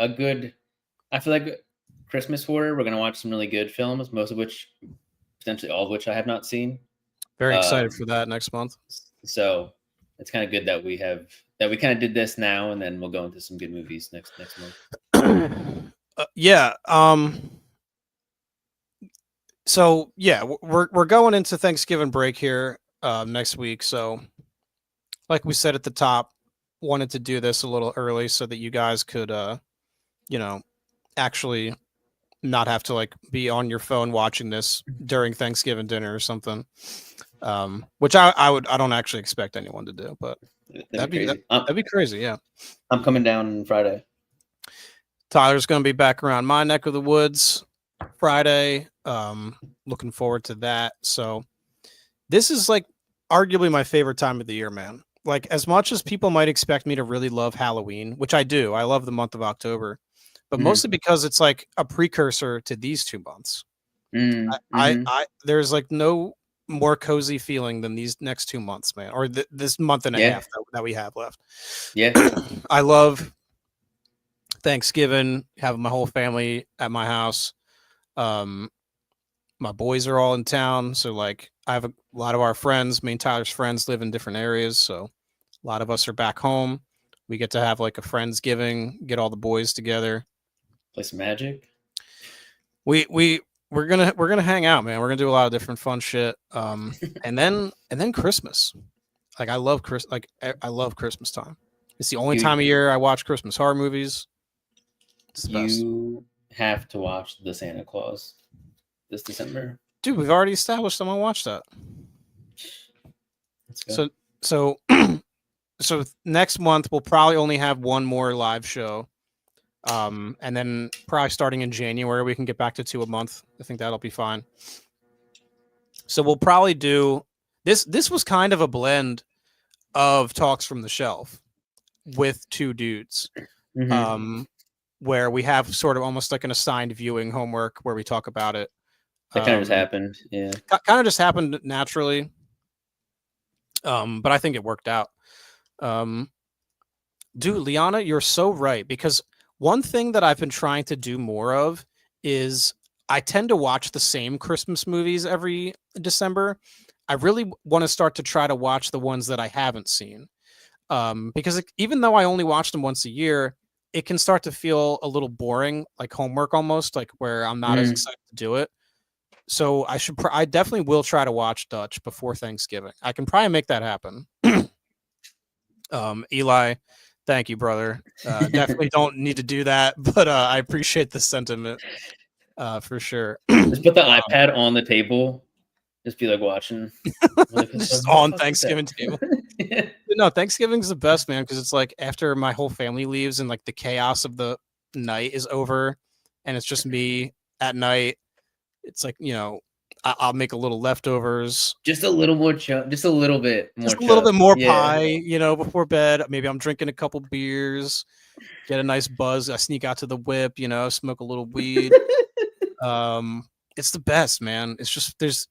good. I feel like Christmas horror. We're gonna watch some really good films, most of which, potentially all of which I have not seen. Very excited for that next month. So it's kind of good that we kind of did this now, and then we'll go into some good movies next month. Yeah. So yeah, we're going into Thanksgiving break here next week. So, like we said at the top, wanted to do this a little early so that you guys could, actually not have to like be on your phone watching this during Thanksgiving dinner or something. Which I don't actually expect anyone to do, but that'd be crazy. Yeah, I'm coming down Friday. Tyler's going to be back around my neck of the woods Friday. Looking forward to that. So this is like arguably my favorite time of the year, man. Like as much as people might expect me to really love Halloween, which I do. I love the month of October, but mostly because it's like a precursor to these 2 months. I there's like no more cozy feeling than these next 2 months, man, or this month and a half that we have left. Yeah. I love Thanksgiving, having my whole family at my house. My boys are all in town, so like I have a lot of our friends, me and Tyler's friends live in different areas, so a lot of us are back home. We get to have like a Friendsgiving, get all the boys together, play some Magic. We're gonna hang out, man. We're gonna do a lot of different fun shit. And then Christmas. Like I love Christmas time. It's the only time of year I watch Christmas horror movies. It's the best. You have to watch The Santa Claus this December. Dude, we've already established I'm gonna watch that. So next month we'll probably only have one more live show. And then probably starting in January we can get back to 2 a month. I think that'll be fine. So we'll probably do this. This was kind of a blend of Talks from the Shelf with 2 dudes. Where we have sort of almost like an assigned viewing homework where we talk about it. That kind of just happened. Yeah. Kind of just happened naturally. But I think it worked out. Dude, Liana, you're so right. Because one thing that I've been trying to do more of is I tend to watch the same Christmas movies every December. I really want to start to try to watch the ones that I haven't seen. Because even though I only watch them once a year, it can start to feel a little boring, like homework almost, like where I'm not as excited to do it. So I definitely will try to watch Dutch before Thanksgiving. I can probably make that happen. Eli, thank you, brother. Definitely don't need to do that, but I appreciate the sentiment for sure. Just put the iPad on the table. Just be like watching. Like, just on Thanksgiving table. Yeah. No, Thanksgiving's the best, man, because it's like after my whole family leaves and like the chaos of the night is over, and it's just me at night. It's like, you know, I'll make a little leftovers. Just a little more just a little bit more. Just a little bit more pie, you know, before bed. Maybe I'm drinking a couple beers, get a nice buzz. I sneak out to the whip, you know, smoke a little weed. It's the best, man. It's just there's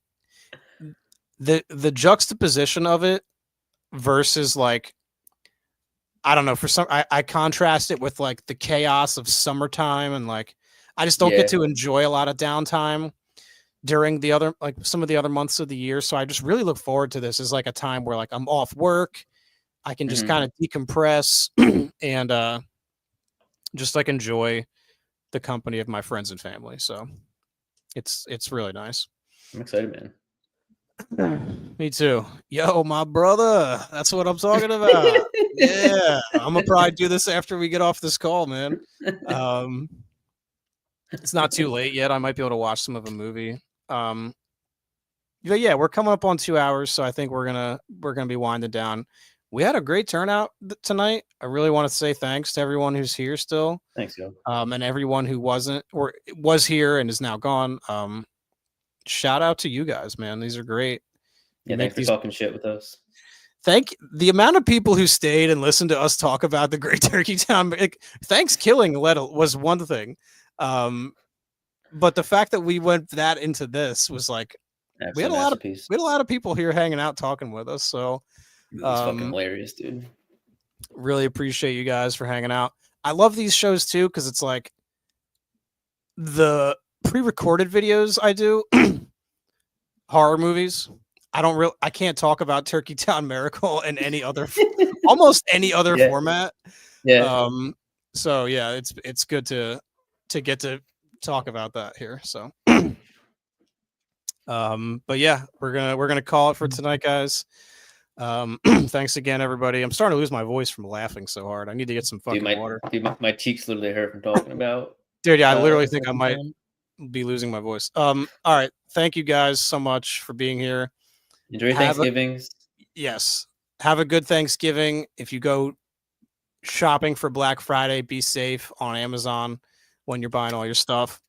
the juxtaposition of it versus like, I don't know, for some I contrast it with like the chaos of summertime, and like I just don't get to enjoy a lot of downtime during the other, like some of the other months of the year. So I just really look forward to this as like a time where like I'm off work, I can just kind of decompress and just like enjoy the company of my friends and family. So it's really nice. I'm excited, man. Me too. Yo, my brother. That's what I'm talking about. Yeah. I'm gonna probably do this after we get off this call, man. It's not too late yet. I might be able to watch some of a movie. But yeah, we're coming up on 2 hours, so I think we're gonna be winding down. We had a great turnout tonight. I really want to say thanks to everyone who's here still. Thanks, yo. And everyone who wasn't or was here and is now gone. Shout out to you guys, man. These are great. Yeah, thanks for talking shit with us. The amount of people who stayed and listened to us talk about the Great Turkey Town. Like, Thanksgiving was one thing. But the fact that we went that into this was like, we had a lot of people here hanging out talking with us. So it's fucking hilarious, dude. Really appreciate you guys for hanging out. I love these shows too, because it's like the pre-recorded videos I do, horror movies. I can't talk about Turkey Town Miracle in any other almost any other format. Yeah. So yeah, it's good to get to talk about that here. So but yeah, we're gonna call it for tonight, guys. Thanks again, everybody. I'm starting to lose my voice from laughing so hard. I need to get some fucking water. Dude, my cheeks literally hurt from talking about. Dude, yeah, I literally think I might be losing my voice. All right. Thank you guys so much for being here. Enjoy Thanksgivings. Yes. Have a good Thanksgiving. If you go shopping for Black Friday, be safe on Amazon when you're buying all your stuff.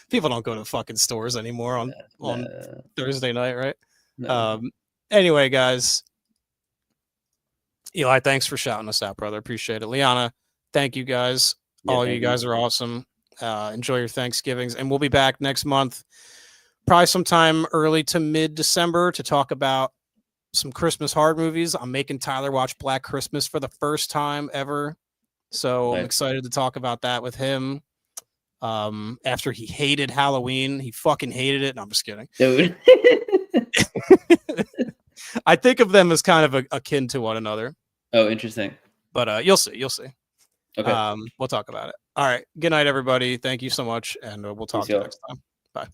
People don't go to fucking stores anymore on Thursday night, right? No. Anyway, guys. Eli, thanks for shouting us out, brother. Appreciate it. Liana, thank you guys. All of you guys are awesome. Enjoy your Thanksgivings, and we'll be back next month, probably sometime early to mid-December, to talk about some Christmas horror movies. I'm making Tyler watch Black Christmas for the first time ever, so I'm excited to talk about that with him. After he hated Halloween, he fucking hated it. No, I'm just kidding, dude. I think of them as kind of akin to one another. Oh, interesting. But you'll see. Okay. We'll talk about it. All right. Good night, everybody. Thank you so much, and we'll talk to you next time. Bye.